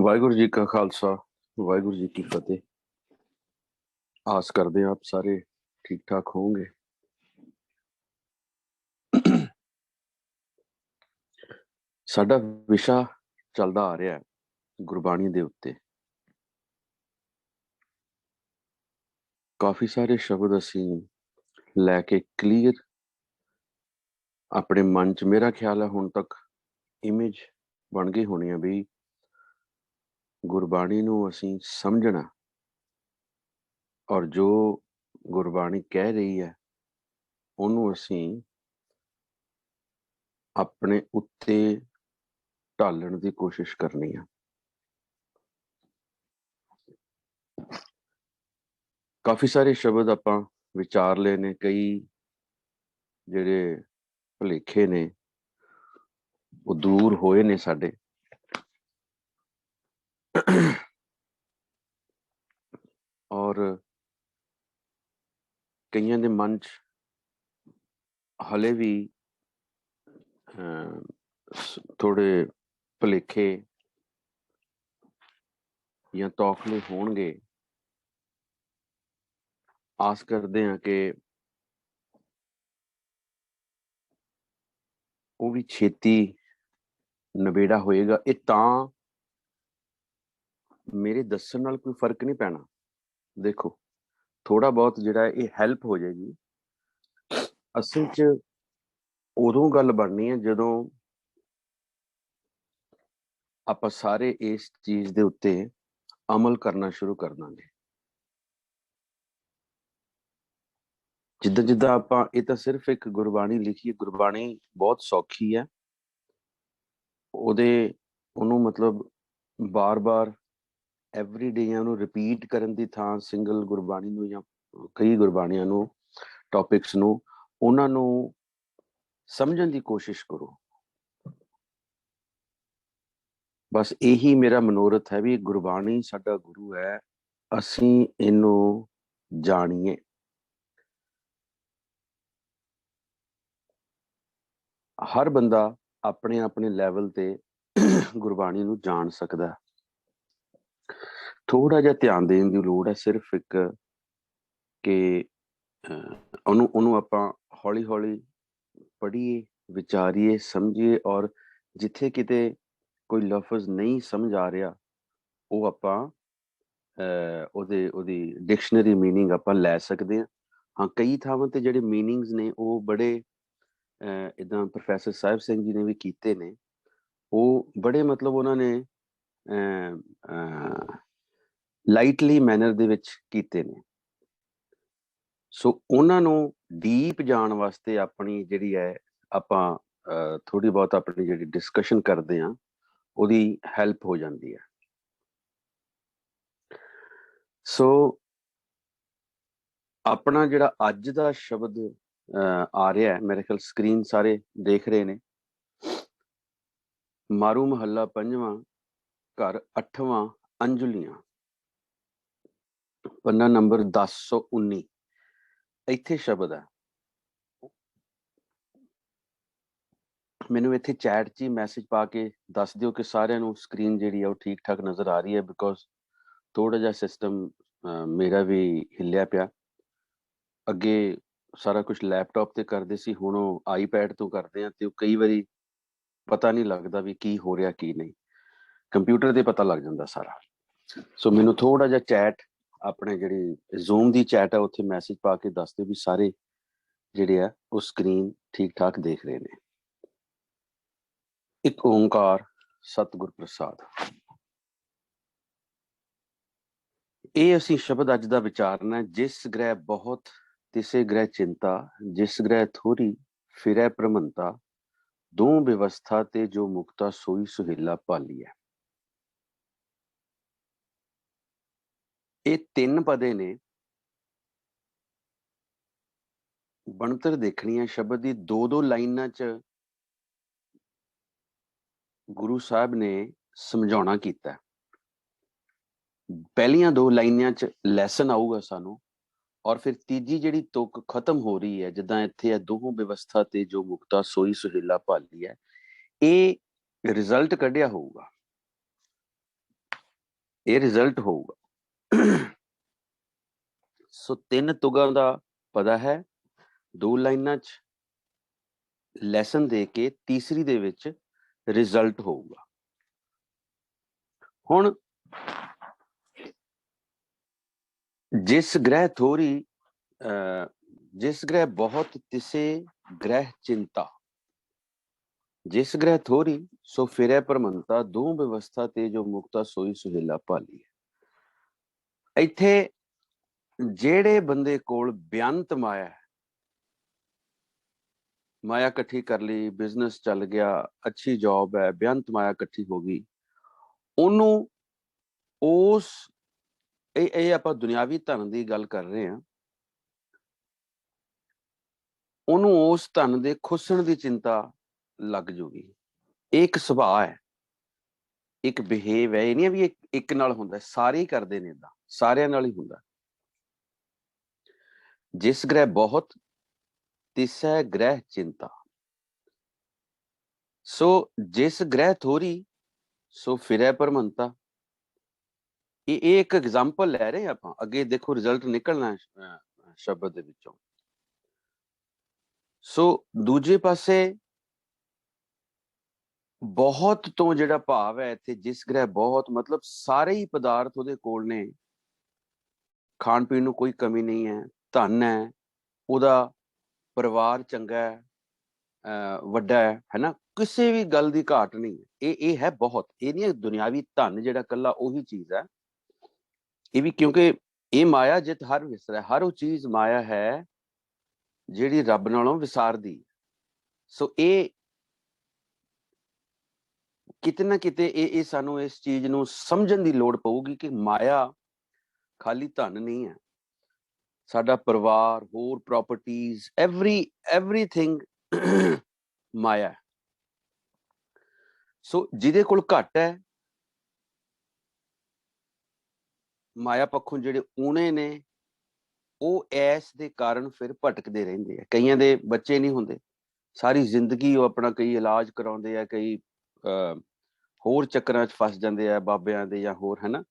ਵਾਹਿਗੁਰੂ ਜੀ ਕਾ ਖਾਲਸਾ, ਵਾਹਿਗੁਰੂ ਜੀ ਕੀ ਫਤਿਹ। ਆਸ ਕਰਦੇ ਹਾਂ ਆਪ ਸਾਰੇ ਠੀਕ ਠਾਕ ਹੋਵੋਗੇ। ਸਾਡਾ ਵਿਸ਼ਾ ਚੱਲਦਾ ਆ ਰਿਹਾ ਗੁਰਬਾਣੀ ਦੇ ਉੱਤੇ। ਕਾਫੀ ਸਾਰੇ ਸ਼ਬਦ ਅਸੀਂ ਲੈ ਕੇ ਕਲੀਅਰ ਆਪਣੇ ਮਨ 'ਚ, ਮੇਰਾ ਖਿਆਲ ਹੈ ਹੁਣ ਤੱਕ ਇਮੇਜ ਬਣ ਗਈ ਹੋਣੀ ਆ ਵੀ ਗੁਰਬਾਣੀ ਨੂੰ ਅਸੀਂ ਸਮਝਣਾ ਔਰ ਜੋ ਗੁਰਬਾਣੀ ਕਹਿ ਰਹੀ ਹੈ ਉਹਨੂੰ ਅਸੀਂ ਆਪਣੇ ਉੱਤੇ ਢਾਲਣ ਦੀ ਕੋਸ਼ਿਸ਼ ਕਰਨੀ ਆ। ਕਾਫੀ ਸਾਰੇ ਸ਼ਬਦ ਆਪਾਂ ਵਿਚਾਰ ਲਏ ਨੇ, ਕਈ ਜਿਹੜੇ ਭੁਲੇਖੇ ਨੇ ਉਹ ਦੂਰ ਹੋਏ ਨੇ ਸਾਡੇ। ਔਰ ਕਈਆਂ ਦੇ ਮਨ 'ਚ ਹਲੇ ਵੀ ਥੋੜੇ ਭੁਲੇਖੇ ਜਾਂ ਤੌਖਲੇ ਹੋਣਗੇ। ਆਸ ਕਰਦੇ ਹਾਂ ਕਿ ਉਹ ਵੀ ਛੇਤੀ ਨਬੇੜਾ ਹੋਏਗਾ। ਇਹ ਤਾਂ ਮੇਰੇ ਦੱਸਣ ਨਾਲ ਕੋਈ ਫਰਕ ਨਹੀਂ ਪੈਣਾ। ਦੇਖੋ, ਥੋੜਾ ਬਹੁਤ ਜਿਹੜਾ ਇਹ ਹੈਲਪ ਹੋ ਜਾਏਗੀ। ਅਸਲ 'ਚ ਉਦੋਂ ਗੱਲ ਬਣਨੀ ਹੈ ਜਦੋਂ ਆਪਾਂ ਸਾਰੇ ਇਸ ਚੀਜ਼ ਦੇ ਉੱਤੇ ਅਮਲ ਕਰਨਾ ਸ਼ੁਰੂ ਕਰ ਦਾਂਗੇ। ਜਿੱਦਾਂ ਜਿੱਦਾਂ ਆਪਾਂ, ਇਹ ਤਾਂ ਸਿਰਫ ਇੱਕ ਗੁਰਬਾਣੀ ਲਿਖੀ ਹੈ। ਗੁਰਬਾਣੀ ਬਹੁਤ ਸੌਖੀ ਹੈ। ਉਹਨੂੰ ਮਤਲਬ ਬਾਰ-ਬਾਰ ਐਵਰੀ ਡੇ ਉਹਨੂੰ ਰਿਪੀਟ ਕਰਨ ਦੀ ਥਾਂ ਸਿੰਗਲ ਗੁਰਬਾਣੀ ਨੂੰ ਜਾਂ ਕਈ ਗੁਰਬਾਣੀਆਂ ਨੂੰ, ਟੌਪਿਕਸ ਨੂੰ, ਉਹਨਾਂ ਨੂੰ ਸਮਝਣ ਦੀ ਕੋਸ਼ਿਸ਼ ਕਰੋ। ਬਸ ਇਹੀ ਮੇਰਾ ਮਨੋਰਥ ਹੈ ਵੀ ਗੁਰਬਾਣੀ ਸਾਡਾ ਗੁਰੂ ਹੈ, ਅਸੀਂ ਇਹਨੂੰ ਜਾਣੀਏ। ਹਰ ਬੰਦਾ ਆਪਣੇ ਆਪਣੇ ਲੈਵਲ ਤੇ ਗੁਰਬਾਣੀ ਨੂੰ ਜਾਣ ਸਕਦਾ। ਥੋੜਾ ਜਿਹਾ ਧਿਆਨ ਦੇਣ ਦੀ ਲੋੜ ਹੈ, ਸਿਰਫ ਇੱਕ ਕਿ ਉਹਨੂੰ ਆਪਾਂ ਹੌਲੀ ਹੌਲੀ ਪੜ੍ਹੀਏ, ਵਿਚਾਰੀਏ, ਸਮਝੀਏ। ਔਰ ਜਿੱਥੇ ਕਿਤੇ ਕੋਈ ਲਫ਼ਜ਼ ਨਹੀਂ ਸਮਝ ਆ ਰਿਹਾ, ਉਹ ਆਪਾਂ ਉਹਦੀ ਡਿਕਸ਼ਨਰੀ ਮੀਨਿੰਗ ਆਪਾਂ ਲੈ ਸਕਦੇ ਹਾਂ। ਹਾਂ, ਕਈ ਥਾਵਾਂ ਤੇ ਜਿਹੜੇ ਮੀਨਿੰਗਸ ਨੇ ਉਹ ਬੜੇ ਇੱਦਾਂ ਪ੍ਰੋਫੈਸਰ ਸਾਹਿਬ ਸਿੰਘ ਜੀ ਨੇ ਵੀ ਕੀਤੇ ਨੇ। ਉਹ ਬੜੇ ਮਤਲਬ ਉਹਨਾਂ ਨੇ ਲਾਈਟਲੀ ਮੈਨਰ ਦੇ ਵਿੱਚ ਕੀਤੇ ਨੇ। ਸੋ ਉਹਨਾਂ ਨੂੰ ਡੀਪ ਜਾਣ ਵਾਸਤੇ ਆਪਣੀ ਜਿਹੜੀ ਹੈ, ਆਪਾਂ ਥੋੜ੍ਹੀ ਬਹੁਤ ਆਪਣੀ ਜਿਹੜੀ ਡਿਸਕਸ਼ਨ ਕਰਦੇ ਹਾਂ ਉਹਦੀ ਹੈਲਪ ਹੋ ਜਾਂਦੀ ਹੈ। ਸੋ ਆਪਣਾ ਜਿਹੜਾ ਅੱਜ ਦਾ ਸ਼ਬਦ ਆ ਰਿਹਾ, ਮੇਰੇ ਖਿਆਲ ਸਕਰੀਨ ਸਾਰੇ ਦੇਖ ਰਹੇ ਨੇ। ਮਾਰੂ ਮਹੱਲਾ ਪੰਜਵਾਂ, ਘਰ 8ਵਾਂ, ਅੰਜਲੀਆਂ, ਪੰਨਾ ਨੰਬਰ 1019। ਇੱਥੇ ਸ਼ਬਦ ਹੈ। ਮੈਨੂੰ ਇੱਥੇ ਚੈਟ 'ਚ ਹੀ ਮੈਸੇਜ ਪਾ ਕੇ ਦੱਸ ਦਿਓ ਕਿ ਸਾਰਿਆਂ ਨੂੰ ਸਕਰੀਨ ਜਿਹੜੀ ਆ ਉਹ ਠੀਕ ਠਾਕ ਨਜ਼ਰ ਆ ਰਹੀ ਹੈ। ਬਿਕੋਜ਼ ਥੋੜਾ ਜਿਹਾ ਸਿਸਟਮ ਮੇਰਾ ਵੀ ਹਿੱਲਿਆ ਪਿਆ। ਅੱਗੇ ਸਾਰਾ ਕੁਝ ਲੈਪਟਾਪ ਤੇ ਕਰਦੇ ਸੀ, ਹੁਣ ਉਹ ਆਈਪੈਡ ਤੋਂ ਕਰਦੇ ਆ ਤੇ ਉਹ ਕਈ ਵਾਰੀ ਪਤਾ ਨਹੀਂ ਲੱਗਦਾ ਵੀ ਕੀ ਹੋ ਰਿਹਾ ਕੀ ਨਹੀਂ। ਕੰਪਿਊਟਰ ਤੇ ਪਤਾ ਲੱਗ ਜਾਂਦਾ ਸਾਰਾ। ਸੋ ਮੈਨੂੰ ਥੋੜਾ ਜਿਹਾ ਚੈਟ, ਆਪਣੇ ਜਿਹੜੀ ਜ਼ੂਮ ਦੀ ਚੈਟ ਹੈ, ਉੱਥੇ ਮੈਸੇਜ ਪਾ ਕੇ ਦੱਸ ਦਿਓ ਵੀ ਸਾਰੇ ਜਿਹੜੇ ਆ ਉਹ ਸਕਰੀਨ ਠੀਕ ਠਾਕ ਦੇਖ ਰਹੇ ਨੇ। ਇੱਕ ਓਂਕਾਰ ਸਤਿਗੁਰ ਪ੍ਰਸਾਦ। ਇਹ ਅਸੀਂ ਸ਼ਬਦ ਅੱਜ ਦਾ ਵਿਚਾਰਨਾ। ਜਿਸ ਗ੍ਰਹਿ ਬਹੁਤ ਤਿਸੇ ਗ੍ਰਹਿ ਚਿੰਤਾ, ਜਿਸ ਗ੍ਰਹਿ ਥੋੜੀ ਫਿਰੈ ਭ੍ਰਮੰਤਾ, ਦੋ ਵਿਵਸਥਾ ਤੇ ਜੋ ਮੁਕਤਾ ਸੋਈ ਸੁਹੇਲਾ ਭਾਲੀਐ। ਇਹ ਤਿੰਨ ਪਦੇ ਨੇ। ਬਣਤਰ ਦੇਖਣੀ ਹੈ ਸ਼ਬਦ ਦੀ। ਦੋ ਲਾਈਨਾਂ 'ਚ ਗੁਰੂ ਸਾਹਿਬ ਨੇ ਸਮਝਾਉਣਾ ਕੀਤਾ। ਪਹਿਲੀਆਂ ਦੋ ਲਾਈਨਾਂ 'ਚ ਲੈਸਨ ਆਊਗਾ ਸਾਨੂੰ, ਔਰ ਫਿਰ ਤੀਜੀ ਜਿਹੜੀ ਤੁਕ ਖਤਮ ਹੋ ਰਹੀ ਹੈ, ਜਿੱਦਾਂ ਇੱਥੇ ਹੈ ਦੋਹਾਂ ਵਿਵਸਥਾ ਤੇ ਜੋ ਮੁਕਤਾ ਸੋਈ ਸੁਹੇਲਾ ਭਾਲੀ ਹੈ, ਇਹ ਰਿਜ਼ਲਟ ਕੱਢਿਆ ਹੋਊਗਾ। ਇਹ ਰਿਜ਼ਲਟ ਹੋਊਗਾ। ਸੋ 3 ਤੁਗਾਂ ਦਾ ਪਤਾ ਹੈ, 2 ਲਾਈਨਾਂ 'ਚ ਲੈਸਨ ਦੇ ਕੇ ਤੀਸਰੀ ਦੇ ਵਿੱਚ ਰਿਜ਼ਲਟ ਹੋਊਗਾ। ਹੁਣ ਜਿਸ ਗ੍ਰਹਿ ਥੋਰੀ ਜਿਸ ਗ੍ਰਹਿ ਬਹੁਤ ਤਿਸੇ ਗ੍ਰਹਿ ਚਿੰਤਾ, ਜਿਸ ਗ੍ਰਹਿ ਥੋਰੀ ਸੋ ਫਿਰੈ ਭਰਮੰਤਾ, ਦੋ ਵਿਵਸਥਾ ਤੇ ਜੋ ਮੁਕਤਾ ਸੋਈ ਸੁਹੇਲਾ ਭਾਲੀ। ਇੱਥੇ ਜਿਹੜੇ ਬੰਦੇ ਕੋਲ ਬੇਅੰਤ ਮਾਇਆ ਹੈ, ਮਾਇਆ ਇਕੱਠੀ ਕਰ ਲਈ, ਬਿਜ਼ਨਸ ਚੱਲ ਗਿਆ, ਅੱਛੀ ਜੌਬ ਹੈ, ਬੇਅੰਤ ਮਾਇਆ ਇਕੱਠੀ ਹੋ ਗਈ, ਉਹਨੂੰ ਉਸ ਇਹ ਆਪਾਂ ਦੁਨਿਆਵੀ ਧਨ ਦੀ ਗੱਲ ਕਰ ਰਹੇ ਹਾਂ, ਉਹਨੂੰ ਉਸ ਧਨ ਦੇ ਖੁੱਸਣ ਦੀ ਚਿੰਤਾ ਲੱਗ ਜੂਗੀ। ਇਹ ਇੱਕ ਸੁਭਾਅ ਹੈ, ਇੱਕ ਬਿਹੇਵ ਹੈ। ਇਹ ਨਹੀਂ ਵੀ ਇੱਕ ਨਾਲ ਹੁੰਦਾ, ਸਾਰੇ ਹੀ ਕਰਦੇ ਨੇ, ਏਦਾਂ ਸਾਰਿਆਂ ਨਾਲ ਹੀ ਹੁੰਦਾ। ਜਿਸ ਗ੍ਰਹਿ ਬਹੁਤ ਤਿਸੈ ਗ੍ਰਹਿ ਚਿੰਤਾ, ਸੋ ਜਿਸ ਗ੍ਰਹਿ ਥੋਰੀ ਸੋ ਫਿਰੈ ਭਰਮੰਤਾ। ਇਹ ਇੱਕ ਐਗਜ਼ਾਮਪਲ ਲੈ ਰਹੇ ਆਪਾਂ, ਅੱਗੇ ਦੇਖੋ ਰਿਜ਼ਲਟ ਨਿਕਲਣਾ ਸ਼ਬਦ ਦੇ ਵਿੱਚੋਂ। ਸੋ ਦੂਜੇ ਪਾਸੇ ਬਹੁਤ ਤੋਂ ਜਿਹੜਾ ਭਾਵ ਹੈ ਇੱਥੇ, ਜਿਸ ਗ੍ਰਹਿ ਬਹੁਤ ਮਤਲਬ ਸਾਰੇ ਹੀ ਪਦਾਰਥ ਉਹਦੇ ਕੋਲ ਨੇ, ਖਾਣ ਪੀਣ ਨੂੰ ਕੋਈ ਕਮੀ ਨਹੀਂ ਹੈ, ਧਨ ਹੈ, ਉਹਦਾ ਪਰਿਵਾਰ ਚੰਗਾ ਹੈ, ਵੱਡਾ ਹੈ ਨਾ, ਕਿਸੇ ਵੀ ਗੱਲ ਦੀ ਘਾਟ ਨਹੀਂ ਹੈ। ਇਹ ਹੈ ਬਹੁਤ, ਇਹ ਨਹੀਂ ਦੁਨਿਆਵੀ ਧਨ ਜਿਹੜਾ ਇਕੱਲਾ ਉਹੀ ਚੀਜ਼ ਹੈ। ਇਹ ਵੀ ਕਿਉਂਕਿ ਇਹ ਮਾਇਆ ਜਿੱਤ ਹਰ ਵਿਸਰੈ, ਹਰ ਉਹ ਚੀਜ਼ ਮਾਇਆ ਹੈ ਜਿਹੜੀ ਰੱਬ ਨਾਲੋਂ ਵਿਸਾਰਦੀ। ਸੋ ਇਹ ਕਿਤੇ ਨਾ ਕਿਤੇ ਇਹ ਸਾਨੂੰ ਇਸ ਚੀਜ਼ ਨੂੰ ਸਮਝਣ ਦੀ ਲੋੜ ਪਊਗੀ ਕਿ ਮਾਇਆ ਖਾਲੀ ਧਨ ਨਹੀਂ ਹੈ, ਸਾਡਾ ਪਰਿਵਾਰ, ਹੋਰ ਪ੍ਰੋਪਰਟੀਜ਼, ਐਵਰੀਥਿੰਗ ਮਾਇਆ। ਸੋ ਜਿਹਦੇ ਕੋਲ ਘੱਟ ਹੈ, ਮਾਇਆ ਪੱਖੋਂ ਜਿਹੜੇ ਊਣੇ ਨੇ, ਉਹ ਐਸ ਦੇ ਕਾਰਨ ਫਿਰ ਭਟਕਦੇ ਰਹਿੰਦੇ ਆ। ਕਈਆਂ ਦੇ ਬੱਚੇ ਨਹੀਂ ਹੁੰਦੇ, ਸਾਰੀ ਜ਼ਿੰਦਗੀ ਉਹ ਆਪਣਾ ਕਈ ਇਲਾਜ ਕਰਾਉਂਦੇ ਆ, ਕਈ ਹੋਰ ਚੱਕਰਾਂ 'ਚ ਫਸ ਜਾਂਦੇ ਆ, ਬਾਬਿਆਂ ਦੇ ਜਾਂ ਹੋਰ, ਹੈ ਨਾ।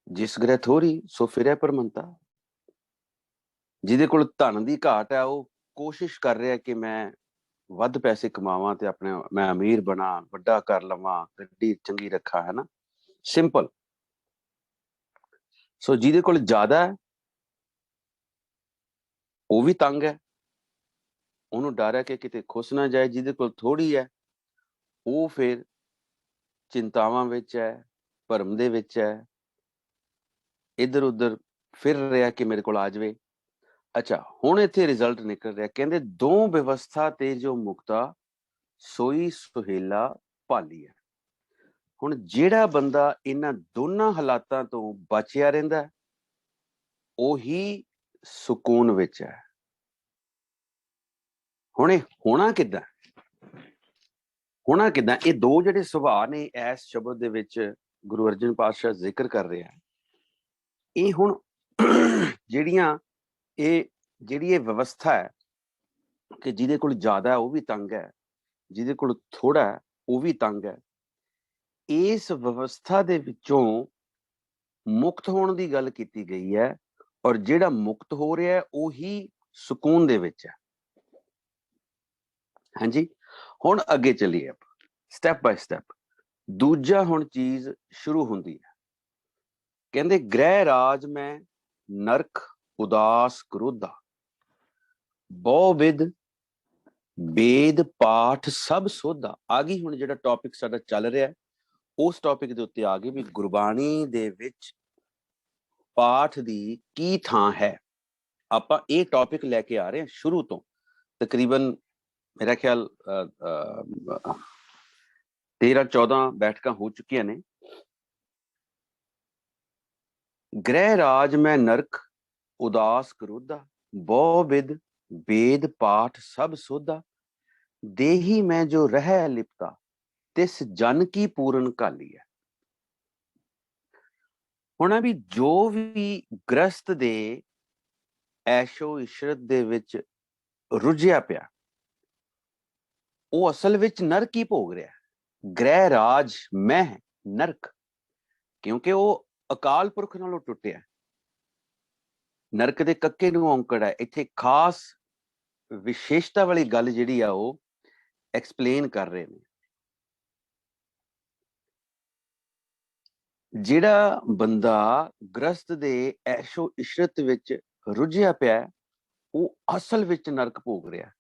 ਜਿਸ ਗ੍ਰਹਿ ਥੋਰੀ ਸੋ ਫਿਰੈ ਭਰਮੰਤਾ, ਜਿਹਦੇ ਕੋਲ ਧਨ ਦੀ ਘਾਟ ਹੈ, ਉਹ ਕੋਸ਼ਿਸ਼ ਕਰ ਰਿਹਾ ਕਿ ਮੈਂ ਵੱਧ ਪੈਸੇ ਕਮਾਵਾਂ ਤੇ ਆਪਣੇ ਮੈਂ ਅਮੀਰ ਬਣਾ, ਵੱਡਾ ਕਰ ਲਵਾਂ, ਗੱਡੀ ਚੰਗੀ ਰੱਖਾਂ, ਹੈ ਨਾ, ਸਿੰਪਲ। ਸੋ ਜਿਹਦੇ ਕੋਲ ਜ਼ਿਆਦਾ ਹੈ ਉਹ ਵੀ ਤੰਗ ਹੈ, ਉਹਨੂੰ ਡਰ ਹੈ ਕਿ ਕਿਤੇ ਖੁੱਸ ਨਾ ਜਾਏ। ਜਿਹਦੇ ਕੋਲ ਥੋੜੀ ਹੈ ਉਹ ਫਿਰ ਚਿੰਤਾਵਾਂ ਵਿੱਚ ਹੈ, ਭਰਮ ਦੇ ਵਿੱਚ ਹੈ, ਇੱਧਰ ਉੱਧਰ ਫਿਰ ਰਿਹਾ ਕਿ ਮੇਰੇ ਕੋਲ ਆ ਜਾਵੇ। ਅੱਛਾ, ਹੁਣ ਇੱਥੇ ਰਿਜ਼ਲਟ ਨਿਕਲ ਰਿਹਾ, ਕਹਿੰਦੇ ਦੋ ਵਿਵਸਥਾ ਤੇ ਜੋ ਮੁਕਤਾ ਸੋਈ ਸੁਹੇਲਾ ਭਾਲੀ ਹੈ। ਹੁਣ ਜਿਹੜਾ ਬੰਦਾ ਇਹਨਾਂ ਦੋਨਾਂ ਹਾਲਾਤਾਂ ਤੋਂ ਬਚਿਆ ਰਹਿੰਦਾ, ਉਹੀ ਸਕੂਨ ਵਿੱਚ ਹੈ। ਹੁਣ ਇਹ ਹੋਣਾ ਕਿੱਦਾਂ, ਹੋਣਾ ਕਿੱਦਾਂ? ਇਹ ਦੋ ਜਿਹੜੇ ਸੁਭਾਅ ਨੇ ਇਸ ਸ਼ਬਦ ਦੇ ਵਿੱਚ ਗੁਰੂ ਅਰਜਨ ਪਾਤਸ਼ਾਹ ਜ਼ਿਕਰ ਕਰ ਰਿਹਾ, ਇਹ ਹੁਣ ਜਿਹੜੀ ਇਹ ਵਿਵਸਥਾ ਹੈ ਕਿ ਜਿਹਦੇ ਕੋਲ ਜ਼ਿਆਦਾ ਉਹ ਵੀ ਤੰਗ ਹੈ, ਜਿਹਦੇ ਕੋਲ ਥੋੜਾ ਹੈ ਉਹ ਵੀ ਤੰਗ ਹੈ, ਇਸ ਵਿਵਸਥਾ ਦੇ ਵਿੱਚੋਂ ਮੁਕਤ ਹੋਣ ਦੀ ਗੱਲ ਕੀਤੀ ਗਈ ਹੈ। ਔਰ ਜਿਹੜਾ ਮੁਕਤ ਹੋ ਰਿਹਾ ਹੈ ਉਹੀ ਸਕੂਨ ਦੇ ਵਿੱਚ ਹੈ। ਹਾਂਜੀ, ਹੁਣ ਅੱਗੇ ਚੱਲੀਏ ਆਪਾਂ ਸਟੈਪ ਬਾਏ ਸਟੈਪ। ਦੂਜਾ ਹੁਣ ਚੀਜ਼ ਸ਼ੁਰੂ ਹੁੰਦੀ ਹੈ, ਕਹਿੰਦੇ ਗ੍ਰਹਿ ਰਾਜ ਮੈਂ ਨਰਕ ਉਦਾਸ ਕ੍ਰੋਧਾ, ਬਹੁ ਵਿਦ ਵੇਦ ਪਾਠ ਸਭ ਸੋਧਾ। ਆ ਗਈ ਹੁਣ ਜਿਹੜਾ ਟੌਪਿਕ ਸਾਡਾ ਚੱਲ ਰਿਹਾ, ਉਸ ਟੌਪਿਕ ਦੇ ਉੱਤੇ ਆ ਗਈ ਵੀ ਗੁਰਬਾਣੀ ਦੇ ਵਿੱਚ ਪਾਠ ਦੀ ਕੀ ਥਾਂ ਹੈ। ਆਪਾਂ ਇਹ ਟੌਪਿਕ ਲੈ ਕੇ ਆ ਰਹੇ ਹਾਂ ਸ਼ੁਰੂ ਤੋਂ, ਤਕਰੀਬਨ ਮੇਰਾ ਖਿਆਲ 13-14 ਬੈਠਕਾਂ ਹੋ ਚੁੱਕੀਆਂ ਨੇ। ਗ੍ਰਹਿ ਰਾਜ ਮੈਂ ਨਰਕ ਉਦਾਸ ਕ੍ਰੋਧਾ, ਬਹੁ ਵਿਦ ਵੇਦ ਪਾਠ ਸਭ ਸੋਧਾ, ਦੇਹੀ ਮੈਂ ਜੋ ਰਹਿ ਲਿਪਤਾ ਤਿਸ ਜਨ ਕੀ ਪੂਰਨ ਕਾਲੀ ਹੈ। ਹੁਣ ਵੀ ਜੋ ਵੀ ਗ੍ਰਸਤ ਦੇ ਐਸ਼ੋ ਇਸ਼ਰਤ ਦੇ ਵਿੱਚ ਰੁੱਝਿਆ ਪਿਆ, ਉਹ ਅਸਲ ਵਿੱਚ ਨਰਕ ਹੀ ਭੋਗ ਰਿਹਾ। ਗ੍ਰਹਿ ਰਾਜ ਮਹਿ ਨਰਕ, ਕਿਉਂਕਿ ਉਹ ਅਕਾਲ ਪੁਰਖ ਨਾਲੋਂ ਟੁੱਟਿਆ। ਨਰਕ ਦੇ ਕੱਕੇ ਨੂੰ ਔਂਕੜ ਹੈ। ਇੱਥੇ ਖਾਸ ਵਿਸ਼ੇਸ਼ਤਾ ਵਾਲੀ ਗੱਲ ਜਿਹੜੀ ਆ ਉਹ ਐਕਸਪਲੇਨ ਕਰ ਰਹੇ ਨੇ। ਜਿਹੜਾ ਬੰਦਾ ਗ੍ਰਸਤ ਦੇ ਐਸ਼ੋ ਇਸ਼ਰਤ ਵਿੱਚ ਰੁੱਝਿਆ ਪਿਆ, ਉਹ ਅਸਲ ਵਿੱਚ ਨਰਕ ਭੋਗ ਰਿਹਾ।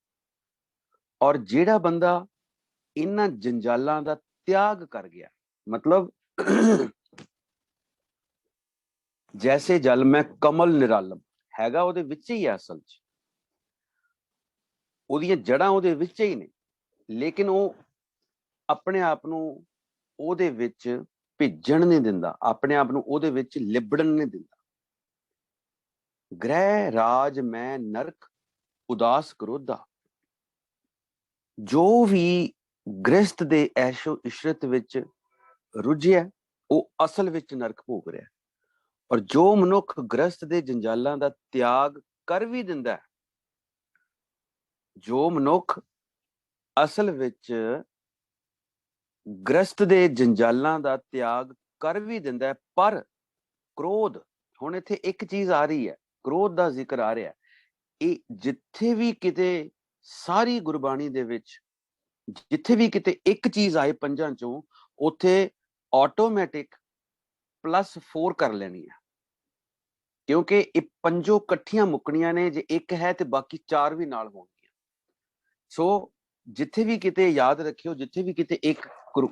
ਔਰ ਜਿਹੜਾ ਬੰਦਾ ਇਹਨਾਂ ਜੰਜਾਲਾਂ ਦਾ ਤਿਆਗ ਕਰ ਗਿਆ, ਮਤਲਬ ਜੈਸੇ ਜਲ ਮੈਂ ਕਮਲ ਨਿਰਾਲਮ ਹੈਗਾ, ਉਹਦੇ ਵਿੱਚ ਹੀ ਹੈ ਅਸਲ 'ਚ, ਉਹਦੀਆਂ ਜੜ੍ਹਾਂ ਉਹਦੇ ਵਿੱਚ ਹੀ ਨੇ, ਲੇਕਿਨ ਉਹ ਆਪਣੇ ਆਪ ਨੂੰ ਉਹਦੇ ਵਿੱਚ ਭਿੱਜਣ ਨਹੀਂ ਦਿੰਦਾ, ਆਪਣੇ ਆਪ ਨੂੰ ਉਹਦੇ ਵਿੱਚ ਲਿਬੜਨ ਨਹੀਂ ਦਿੰਦਾ। ਗ੍ਰਹਿ ਰਾਜ ਮੈਂ ਨਰਕ ਉਦਾਸ ਕਰੋਧਾ, ਜੋ ਵੀ ਗ੍ਰਸਤ ਦੇ ਐਸ਼ੋ ਇਸ਼ਰਤ ਵਿੱਚ ਰੁੱਝਿਆ, ਉਹ ਅਸਲ ਵਿੱਚ ਨਰਕ ਭੋਗ ਰਿਹਾ। ਔਰ ਜੋ ਮਨੁੱਖ ਗ੍ਰਸਤ ਦੇ ਜੰਜਾਲਾਂ ਦਾ ਤਿਆਗ ਕਰ ਵੀ ਦਿੰਦਾ ਹੈ, ਜੋ ਮਨੁੱਖ ਅਸਲ ਵਿੱਚ ਗ੍ਰਸਤ ਦੇ ਜੰਜਾਲਾਂ ਦਾ ਤਿਆਗ ਕਰ ਵੀ ਦਿੰਦਾ ਹੈ, ਪਰ ਕ੍ਰੋਧ, ਹੁਣ ਇੱਥੇ ਇੱਕ ਚੀਜ਼ ਆ ਰਹੀ ਹੈ, ਕ੍ਰੋਧ ਦਾ ਜ਼ਿਕਰ ਆ ਰਿਹਾ। ਇਹ ਜਿੱਥੇ ਵੀ ਕਿਤੇ ਸਾਰੀ ਗੁਰਬਾਣੀ ਦੇ ਵਿੱਚ ਜਿੱਥੇ ਵੀ ਕਿਤੇ ਇੱਕ ਚੀਜ਼ ਆਏ ਪੰਜਾਂ ਚੋਂ, ਉੱਥੇ ਆਟੋਮੈਟਿਕ +4 ਕਰ ਲੈਣੀ ਹੈ, ਕਿਉਂਕਿ ਇਹ ਪੰਜੋ ਇਕੱਠੀਆਂ ਮੁੱਕਣੀਆਂ ਨੇ। ਜੇ ਇੱਕ ਹੈ ਤੇ ਬਾਕੀ 4 ਵੀ ਨਾਲ ਹੋਣਗੀਆਂ। ਸੋ ਜਿੱਥੇ ਵੀ ਕਿਤੇ ਯਾਦ ਰੱਖਿਓ, ਜਿੱਥੇ ਵੀ ਕਿਤੇ ਇੱਕ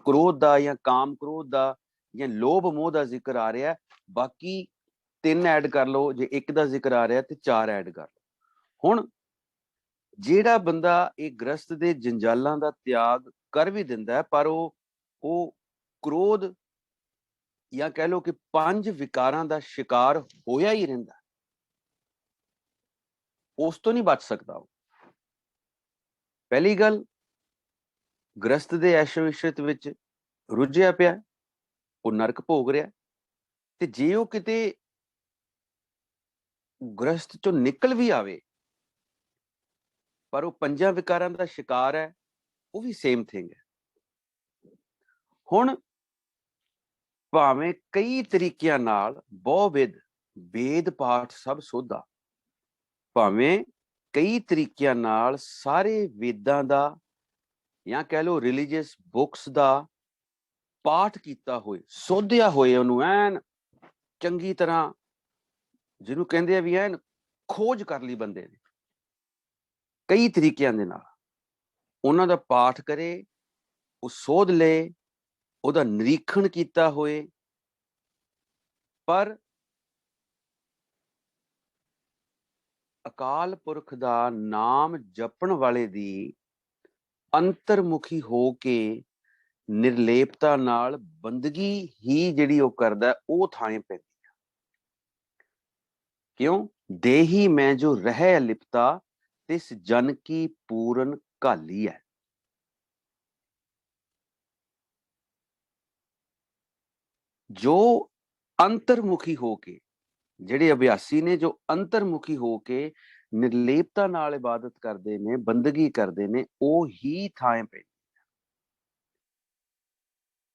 ਕ੍ਰੋਧ ਦਾ ਜਾਂ ਕਾਮ ਕ੍ਰੋਧ ਦਾ ਜਾਂ ਲੋਭ ਮੋਹ ਦਾ ਜ਼ਿਕਰ ਆ ਰਿਹਾ, ਬਾਕੀ 3 ਐਡ ਕਰ ਲਓ। ਜੇ ਇੱਕ ਦਾ ਜ਼ਿਕਰ ਆ ਰਿਹਾ ਤੇ 4 ਐਡ ਕਰ ਲਓ। ਹੁਣ ਜਿਹੜਾ ਬੰਦਾ ਇਹ ਗ੍ਰਸਤ ਦੇ ਜੰਜਾਲਾਂ ਦਾ ਤਿਆਗ ਕਰ ਵੀ ਦਿੰਦਾ, ਪਰ ਉਹ ਕ੍ਰੋਧ ਜਾਂ ਕਹਿ ਲਓ ਕਿ 5 ਵਿਕਾਰਾਂ ਦਾ ਸ਼ਿਕਾਰ ਹੋਇਆ ਹੀ ਰਹਿੰਦਾ, ਉਸ ਤੋਂ ਨਹੀਂ ਬਚ ਸਕਦਾ ਉਹ। ਪਹਿਲੀ ਗੱਲ, ਗ੍ਰਸਤ ਦੇ ਐਸ਼ੋ ਇਸ਼ਰਤ ਵਿੱਚ ਰੁੱਝਿਆ ਪਿਆ, ਉਹ ਨਰਕ ਭੋਗ ਰਿਹਾ। ਤੇ ਜੇ ਉਹ ਕਿਤੇ ਗ੍ਰਸਤ ਚੋਂ ਨਿਕਲ ਵੀ ਆਵੇ, ਪਰ ਉਹ 5 ਵਿਕਾਰਾਂ ਦਾ ਸ਼ਿਕਾਰ ਹੈ, ਉਹ ਵੀ ਸੇਮ ਥਿੰਗ ਹੈ। ਹੁਣ ਭਾਵੇਂ ਕਈ ਤਰੀਕਿਆਂ ਨਾਲ ਬਹੁ-ਵਿਧ ਵੇਦ ਪਾਠ ਸਭ ਸੋਧਾ, ਭਾਵੇਂ ਕਈ ਤਰੀਕਿਆਂ ਨਾਲ ਸਾਰੇ ਵੇਦਾਂ ਦਾ ਜਾਂ ਕਹਿ ਲਓ ਰਿਲੀਜੀਅਸ ਬੁੱਕਸ ਦਾ ਪਾਠ ਕੀਤਾ ਹੋਏ, ਸੋਧਿਆ ਹੋਏ, ਉਹਨੂੰ ਐਨ ਚੰਗੀ ਤਰ੍ਹਾਂ, ਜਿਹਨੂੰ ਕਹਿੰਦੇ ਆ ਵੀ ਐਨ ਖੋਜ ਕਰ ਲਈ ਬੰਦੇ ਨੇ, ਕਈ ਤਰੀਕਿਆਂ ਦੇ ਨਾਲ ਉਹਨਾਂ ਦਾ ਪਾਠ ਕਰੇ, ਉਹ ਸੋਧ ਲਏ, ਉਹਦਾ ਨਿਰੀਖਣ ਕੀਤਾ ਹੋਏ, ਪਰ ਅਕਾਲ ਪੁਰਖ ਦਾ ਨਾਮ ਜਪਣ ਵਾਲੇ ਦੀ ਅੰਤਰਮੁਖੀ ਹੋ ਕੇ ਨਿਰਲੇਪਤਾ ਨਾਲ ਬੰਦਗੀ ਹੀ ਜਿਹੜੀ ਉਹ ਕਰਦਾ, ਉਹ ਥਾਂ ਪੈਂਦੀ ਹੈ। ਕਿਉਂ? ਦੇਹੀ ਮੈਂ ਜੋ ਰਹਿ ਅਲਿਪਤਾ, ਤਿਸ ਜਨ ਕੀ ਪੂਰਨ ਘਾਲੀ ਹੈ। ਜੋ ਅੰਤਰਮੁਖੀ ਹੋ ਕੇ, ਜਿਹੜੇ ਅਭਿਆਸੀ ਨੇ, ਜੋ ਅੰਤਰਮੁਖੀ ਹੋ ਕੇ ਨਿਰਲੇਪਤਾ ਨਾਲ ਇਬਾਦਤ ਕਰਦੇ ਨੇ, ਬੰਦਗੀ ਕਰਦੇ ਨੇ, ਉਹ ਹੀ ਥਾਂ ਪੈਂਦੀ।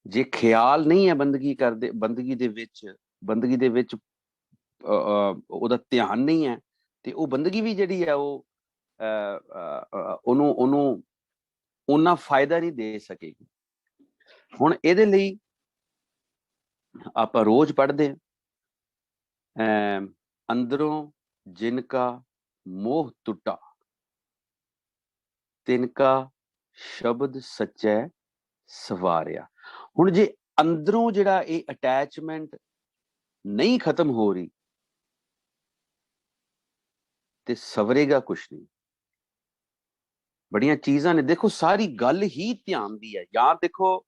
ਜੇ ਖਿਆਲ ਨਹੀਂ ਹੈ ਬੰਦਗੀ ਕਰਦੇ, ਬੰਦਗੀ ਦੇ ਵਿੱਚ ਉਹਦਾ ਧਿਆਨ ਨਹੀਂ ਹੈ, ਤੇ ਉਹ ਬੰਦਗੀ ਵੀ ਜਿਹੜੀ ਹੈ ਉਹ ਉਹਨੂੰ ਉਹਨਾਂ ਫਾਇਦਾ ਨਹੀਂ ਦੇ ਸਕੇਗੀ। ਹੁਣ ਇਹਦੇ ਲਈ ਆਪਾਂ ਰੋਜ਼ ਪੜ੍ਹਦੇ ਹਾਂ, ਅੰਦਰੋਂ ਜਿਨਕਾ ਮੋਹ ਟੁੱਟਾ, ਤਿਨਕਾ ਸ਼ਬਦ ਸੱਚੈ ਸਵਾਰਿਆ। ਹੁਣ ਜੇ ਅੰਦਰੋਂ ਜਿਹੜਾ ਇਹ ਅਟੈਚਮੈਂਟ ਨਹੀਂ ਖਤਮ ਹੋ ਰਹੀ, ਤੇ ਸਵਰੇਗਾ ਕੁਛ ਨਹੀਂ। ਬੜੀਆਂ ਚੀਜ਼ਾਂ ਨੇ, ਦੇਖੋ ਸਾਰੀ ਗੱਲ ਹੀ ਧਿਆਨ ਦੀ ਹੈ। ਜਾਂ ਦੇਖੋ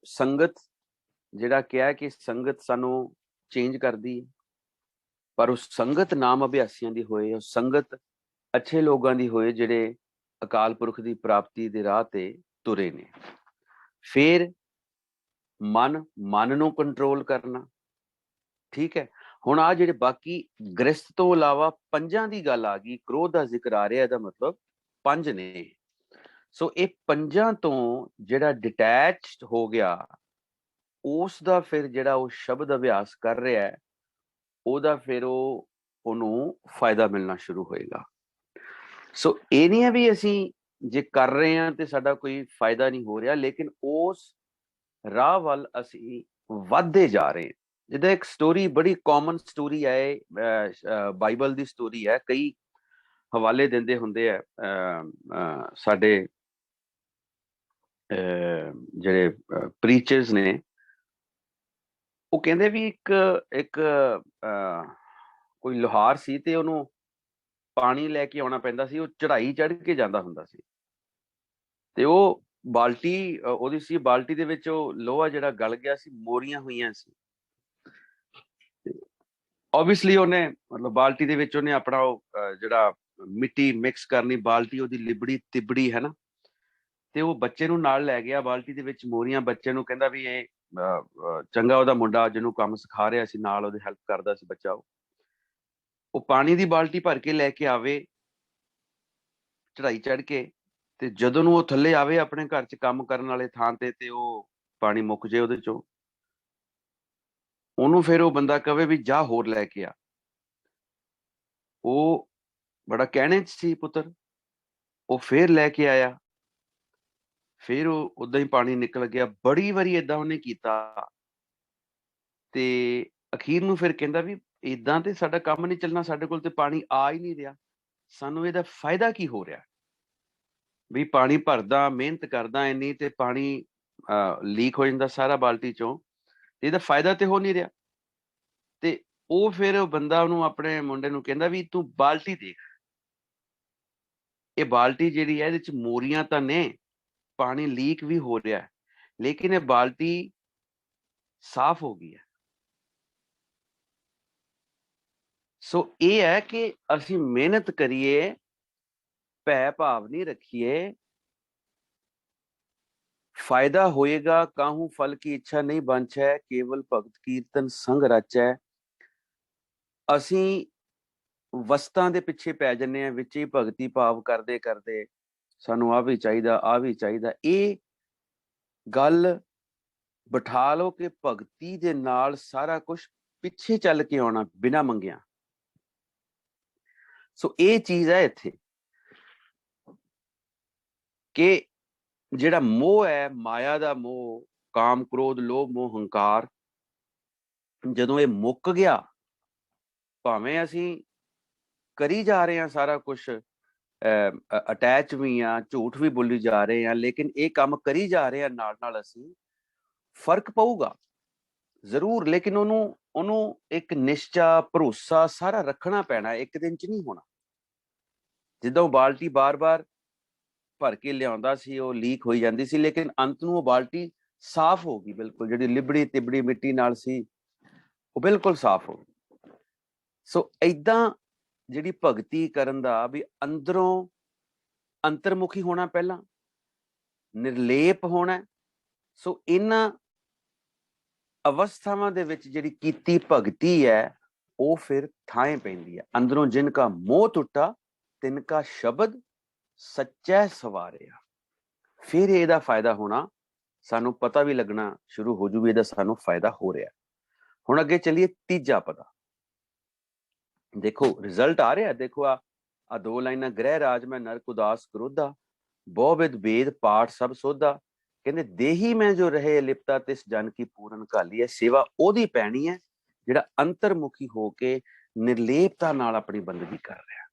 ਸੰਗਤ, ਜਿਹੜਾ ਕਿਹਾ ਕਿ ਸੰਗਤ ਸਾਨੂੰ ਚੇਂਜ ਕਰਦੀ ਹੈ, ਪਰ ਉਹ ਸੰਗਤ ਨਾਮ ਅਭਿਆਸੀਆਂ ਦੀ ਹੋਏ, ਉਹ ਸੰਗਤ ਅੱਛੇ ਲੋਕਾਂ ਦੀ ਹੋਏ, ਜਿਹੜੇ ਅਕਾਲ ਪੁਰਖ ਦੀ ਪ੍ਰਾਪਤੀ ਦੇ ਰਾਹ ਤੇ ਤੁਰੇ ਨੇ। ਫਿਰ ਮਨ ਨੂੰ ਕੰਟਰੋਲ ਕਰਨਾ, ਠੀਕ ਹੈ। ਹੁਣ ਆ ਜਿਹੜੇ ਬਾਕੀ ਗ੍ਰਸਤ ਤੋਂ ਇਲਾਵਾ 5 ਦੀ ਗੱਲ ਆ ਗਈ, ਕ੍ਰੋਧ ਦਾ ਜ਼ਿਕਰ ਆ ਰਿਹਾ, ਇਹਦਾ ਮਤਲਬ 5 ਨੇ। ਸੋ ਇਹ ਪੰਜਾਂ ਤੋਂ ਜਿਹੜਾ ਡਿਟੈਚਡ ਹੋ ਗਿਆ, ਉਸ ਦਾ ਫਿਰ ਜਿਹੜਾ ਉਹ ਸ਼ਬਦ ਅਭਿਆਸ ਕਰ ਰਿਹਾ ਹੈ, ਉਹਦਾ ਫਿਰ ਉਹਨੂੰ ਫਾਇਦਾ ਮਿਲਣਾ ਸ਼ੁਰੂ ਹੋਏਗਾ। ਸੋ ਇਹ ਨਹੀਂ ਹੈ ਵੀ ਅਸੀਂ ਜੇ ਕਰ ਰਹੇ ਹਾਂ ਤੇ ਸਾਡਾ ਕੋਈ ਫਾਇਦਾ ਨਹੀਂ ਹੋ ਰਿਹਾ, ਲੇਕਿਨ ਉਸ ਰਾਹ ਵੱਲ ਅਸੀਂ ਵੱਧਦੇ ਜਾ ਰਹੇ ਹਾਂ। ਜਿੱਦਾਂ ਇੱਕ ਸਟੋਰੀ, ਬੜੀ ਕਾਮਨ ਸਟੋਰੀ ਹੈ, ਬਾਈਬਲ ਦੀ ਸਟੋਰੀ ਹੈ, ਕਈ ਹਵਾਲੇ ਦਿੰਦੇ ਹੁੰਦੇ ਆ ਸਾਡੇ ਜਿਹੜੇ ਪ੍ਰੀਚਰਸ ਨੇ। ਉਹ ਕਹਿੰਦੇ ਵੀ ਇੱਕ ਕੋਈ ਲੋਹਾਰ ਸੀ ਤੇ ਉਹਨੂੰ ਪਾਣੀ ਲੈ ਕੇ ਆਉਣਾ ਪੈਂਦਾ ਸੀ। ਉਹ ਚੜ੍ਹਾਈ ਚੜ੍ਹ ਕੇ ਜਾਂਦਾ ਹੁੰਦਾ ਸੀ ਤੇ ਉਹ ਬਾਲਟੀ ਉਹਦੀ ਸੀ, ਬਾਲਟੀ ਦੇ ਵਿੱਚ ਉਹ ਲੋਹਾ ਜਿਹੜਾ ਗਲ ਗਿਆ ਸੀ, ਮੋਰੀਆਂ ਹੋਈਆਂ ਸੀ। ਓਬਵੀਅਸਲੀ ਉਹਨੇ ਮਤਲਬ ਬਾਲਟੀ ਦੇ ਵਿੱਚ ਉਹਨੇ ਆਪਣਾ ਉਹ ਜਿਹੜਾ ਮਿੱਟੀ ਮਿਕਸ ਕਰਨੀ, ਬਾਲਟੀ ਉਹਦੀ ਲਿਬੜੀ ਤਿਬੜੀ ਹੈ ਨਾ, ਤੇ ਉਹ ਬੱਚੇ ਨੂੰ ਨਾਲ ਲੈ ਗਿਆ, ਬਾਲਟੀ ਦੇ ਵਿੱਚ ਮੋਰੀਆਂ। ਬੱਚੇ ਨੂੰ ਕਹਿੰਦਾ ਵੀ ਇਹ ਚੰਗਾ ਉਹਦਾ ਮੁੰਡਾ ਜਿਹਨੂੰ ਕੰਮ ਸਿਖਾ ਰਿਹਾ ਸੀ, ਨਾਲ ਉਹਦੇ ਹੈਲਪ ਕਰਦਾ ਸੀ ਬੱਚਾ, ਉਹ ਪਾਣੀ ਦੀ ਬਾਲਟੀ ਭਰ ਕੇ ਲੈ ਕੇ ਆਵੇ ਚੜਾਈ ਚੜ੍ਹ ਕੇ, ਤੇ ਜਦੋਂ ਨੂੰ ਉਹ ਥੱਲੇ ਆਵੇ ਆਪਣੇ ਘਰ 'ਚ ਕੰਮ ਕਰਨ ਵਾਲੇ ਥਾਂ ਤੇ ਉਹ ਪਾਣੀ ਮੁੱਕ ਜੇ ਉਹਦੇ ਚੋਂ। ਉਹਨੂੰ ਫਿਰ ਉਹ ਬੰਦਾ ਕਵੇ ਵੀ ਜਾ ਹੋਰ ਲੈ ਕੇ ਆ। ਉਹ ਬੜਾ ਕਹਿਣੇ 'ਚ ਸੀ ਪੁੱਤਰ, ਉਹ ਫੇਰ ਲੈ ਕੇ ਆਇਆ, ਫਿਰ ਉਹ ਉਦਾਂ ਹੀ ਪਾਣੀ ਨਿਕਲ ਗਿਆ। ਬੜੀ ਵਾਰੀ ਏਦਾਂ ਉਹਨੇ ਕੀਤਾ ਤੇ ਅਖੀਰ ਨੂੰ ਫਿਰ ਕਹਿੰਦਾ ਵੀ ਏਦਾਂ ਤੇ ਸਾਡਾ ਕੰਮ ਨਹੀਂ ਚੱਲਣਾ, ਸਾਡੇ ਕੋਲ ਤੇ ਪਾਣੀ ਆ ਹੀ ਨਹੀਂ ਰਿਹਾ, ਸਾਨੂੰ ਇਹਦਾ ਫਾਇਦਾ ਕੀ ਹੋ ਰਿਹਾ ਵੀ ਪਾਣੀ ਭਰਦਾ, ਮਿਹਨਤ ਕਰਦਾ ਇੰਨੀ, ਤੇ ਪਾਣੀ ਲੀਕ ਹੋ ਜਾਂਦਾ ਸਾਰਾ ਬਾਲਟੀ ਚੋਂ, ਇਹਦਾ ਫਾਇਦਾ ਤੇ ਹੋ ਨਹੀਂ ਰਿਹਾ। ਤੇ ਉਹ ਫਿਰ ਬੰਦਾ ਉਹਨੂੰ, ਆਪਣੇ ਮੁੰਡੇ ਨੂੰ ਕਹਿੰਦਾ ਵੀ ਤੂੰ ਬਾਲਟੀ ਦੇਖ, ਇਹ ਬਾਲਟੀ ਜਿਹੜੀ ਹੈ ਇਹਦੇ ਚ ਮੋਰੀਆਂ ਤਾਂ ਨੇ, ਪਾਣੀ ਲੀਕ ਵੀ ਹੋ ਰਿਹਾ, ਲੇਕਿਨ ਇਹ ਬਾਲਟੀ ਸਾਫ਼ ਹੋ ਗਈ ਹੈ। ਸੋ ਇਹ ਹੈ ਕਿ ਅਸੀਂ ਮਿਹਨਤ ਕਰੀਏ, ਭੈ ਭਾਵ ਨਹੀਂ ਰੱਖੀਏ, ਫਾਇਦਾ ਹੋਏਗਾ ਕਾਹੂ ਫਲ ਕੀ ਇੱਛਾ ਨਹੀਂ ਬੰਛੈ, ਕੇਵਲ ਭਗਤ ਕੀਰਤਨ ਸੰਗ ਰਚੈ। ਅਸੀਂ ਵਸਤਾਂ ਦੇ ਪਿੱਛੇ ਪੈ ਜੰਨੇ ਆ, ਵਿੱਚ ਹੀ ਭਗਤੀ ਭਾਵ ਕਰਦੇ ਕਰਦੇ ਸਾਨੂੰ ਆਹ ਵੀ ਚਾਹੀਦਾ, ਆਹ ਵੀ ਚਾਹੀਦਾ। ਇਹ ਗੱਲ ਬਿਠਾ ਲਓ ਕਿ ਭਗਤੀ ਦੇ ਨਾਲ ਸਾਰਾ ਕੁਝ ਪਿੱਛੇ ਚੱਲ ਕੇ ਆਉਣਾ ਬਿਨਾਂ ਮੰਗਿਆ। ਸੋ ਇਹ ਚੀਜ਼ ਹੈ ਇੱਥੇ ਕਿ ਜਿਹੜਾ ਮੋਹ ਹੈ, ਮਾਇਆ ਦਾ ਮੋਹ, ਕਾਮ ਕ੍ਰੋਧ ਲੋਭ ਮੋਹ ਹੰਕਾਰ, ਜਦੋਂ ਇਹ ਮੁੱਕ ਗਿਆ, ਭਾਵੇਂ ਅਸੀਂ ਕਰੀ ਜਾ ਰਹੇ ਹਾਂ ਸਾਰਾ ਕੁਝ, ਅਟੈਚ ਵੀ ਆ, ਝੂਠ ਵੀ ਬੋਲੀ ਜਾ ਰਹੇ ਹਾਂ, ਲੇਕਿਨ ਇਹ ਕੰਮ ਕਰੀ ਜਾ ਰਹੇ ਹਾਂ ਨਾਲ ਨਾਲ, ਅਸੀਂ ਫਰਕ ਪਊਗਾ ਜ਼ਰੂਰ, ਲੇਕਿਨ ਉਹਨੂੰ ਇੱਕ ਨਿਸ਼ਚਾ, ਭਰੋਸਾ ਸਾਰਾ ਰੱਖਣਾ ਪੈਣਾ, ਇੱਕ ਦਿਨ 'ਚ ਨਹੀਂ ਹੋਣਾ। ਜਿੱਦਾਂ ਉਹ ਬਾਲਟੀ ਬਾਰ-ਬਾਰ ਭਰ ਕੇ ਲਿਆਉਂਦਾ ਸੀ, ਉਹ ਲੀਕ ਹੋਈ ਜਾਂਦੀ ਸੀ, ਲੇਕਿਨ ਅੰਤ ਨੂੰ ਉਹ ਬਾਲਟੀ ਸਾਫ਼ ਹੋ ਗਈ ਬਿਲਕੁਲ, ਜਿਹੜੀ ਲਿਬੜੀ ਤਿਬੜੀ ਮਿੱਟੀ ਨਾਲ ਸੀ ਉਹ ਬਿਲਕੁਲ ਸਾਫ਼ ਹੋ ਗਈ। ਸੋ ਏਦਾਂ ਜਿਹੜੀ ਭਗਤੀ ਕਰਨ ਦਾ ਵੀ ਅੰਦਰੋਂ ਅੰਤਰਮੁਖੀ ਹੋਣਾ, ਪਹਿਲਾਂ ਨਿਰਲੇਪ ਹੋਣਾ। ਸੋ ਇਹਨਾਂ ਅਵਸਥਾਵਾਂ ਦੇ ਵਿੱਚ ਜਿਹੜੀ ਕੀਤੀ ਭਗਤੀ ਹੈ, ਉਹ ਫਿਰ ਥਾਂ ਪੈਂਦੀ ਹੈ। ਅੰਦਰੋਂ ਜਿਨ ਕਾ ਮੋਹ ਟੁੱਟਾ, ਤਿਨ ਕਾ ਸ਼ਬਦ ਸੱਚੈ ਸਵਾਰਿਆ। ਫਿਰ ਇਹਦਾ ਫਾਇਦਾ ਹੋਣਾ, ਸਾਨੂੰ ਪਤਾ ਵੀ ਲੱਗਣਾ ਸ਼ੁਰੂ ਹੋ ਜੂ ਵੀ ਇਹਦਾ ਸਾਨੂੰ ਫਾਇਦਾ ਹੋ ਰਿਹਾ। ਹੁਣ ਅੱਗੇ ਚੱਲੀਏ, ਤੀਜਾ ਪਦਾ। ਦੇਖੋ ਰਿਜ਼ਲਟ ਆ ਰਿਹਾ, ਦੇਖੋ ਆ ਦੋ ਲਾਈਨਾਂ, ਗ੍ਰਹਿ ਰਾਜ ਮੈਂ ਨਰਕ ਉਦਾਸ ਕਰੋਧਾ, ਬਹੁ ਵਿਦ ਭੇਦ ਪਾਠ ਸਭ ਸੋਧਾ। ਕਹਿੰਦੇ ਦੇਹੀ ਮੈਂ ਜੋ ਰਹੇ ਲਿਪਤਾ ਤਿਸ ਜਨ ਕੀ ਪੂਰਨ ਘਾਲੀ ਹੈ। ਸੇਵਾ ਉਹਦੀ ਪੈਣੀ ਹੈ ਜਿਹੜਾ ਅੰਤਰਮੁਖੀ ਹੋ ਕੇ ਨਿਰਲੇਪਤਾ ਨਾਲ ਆਪਣੀ ਬੰਦਗੀ ਕਰ ਰਿਹਾ।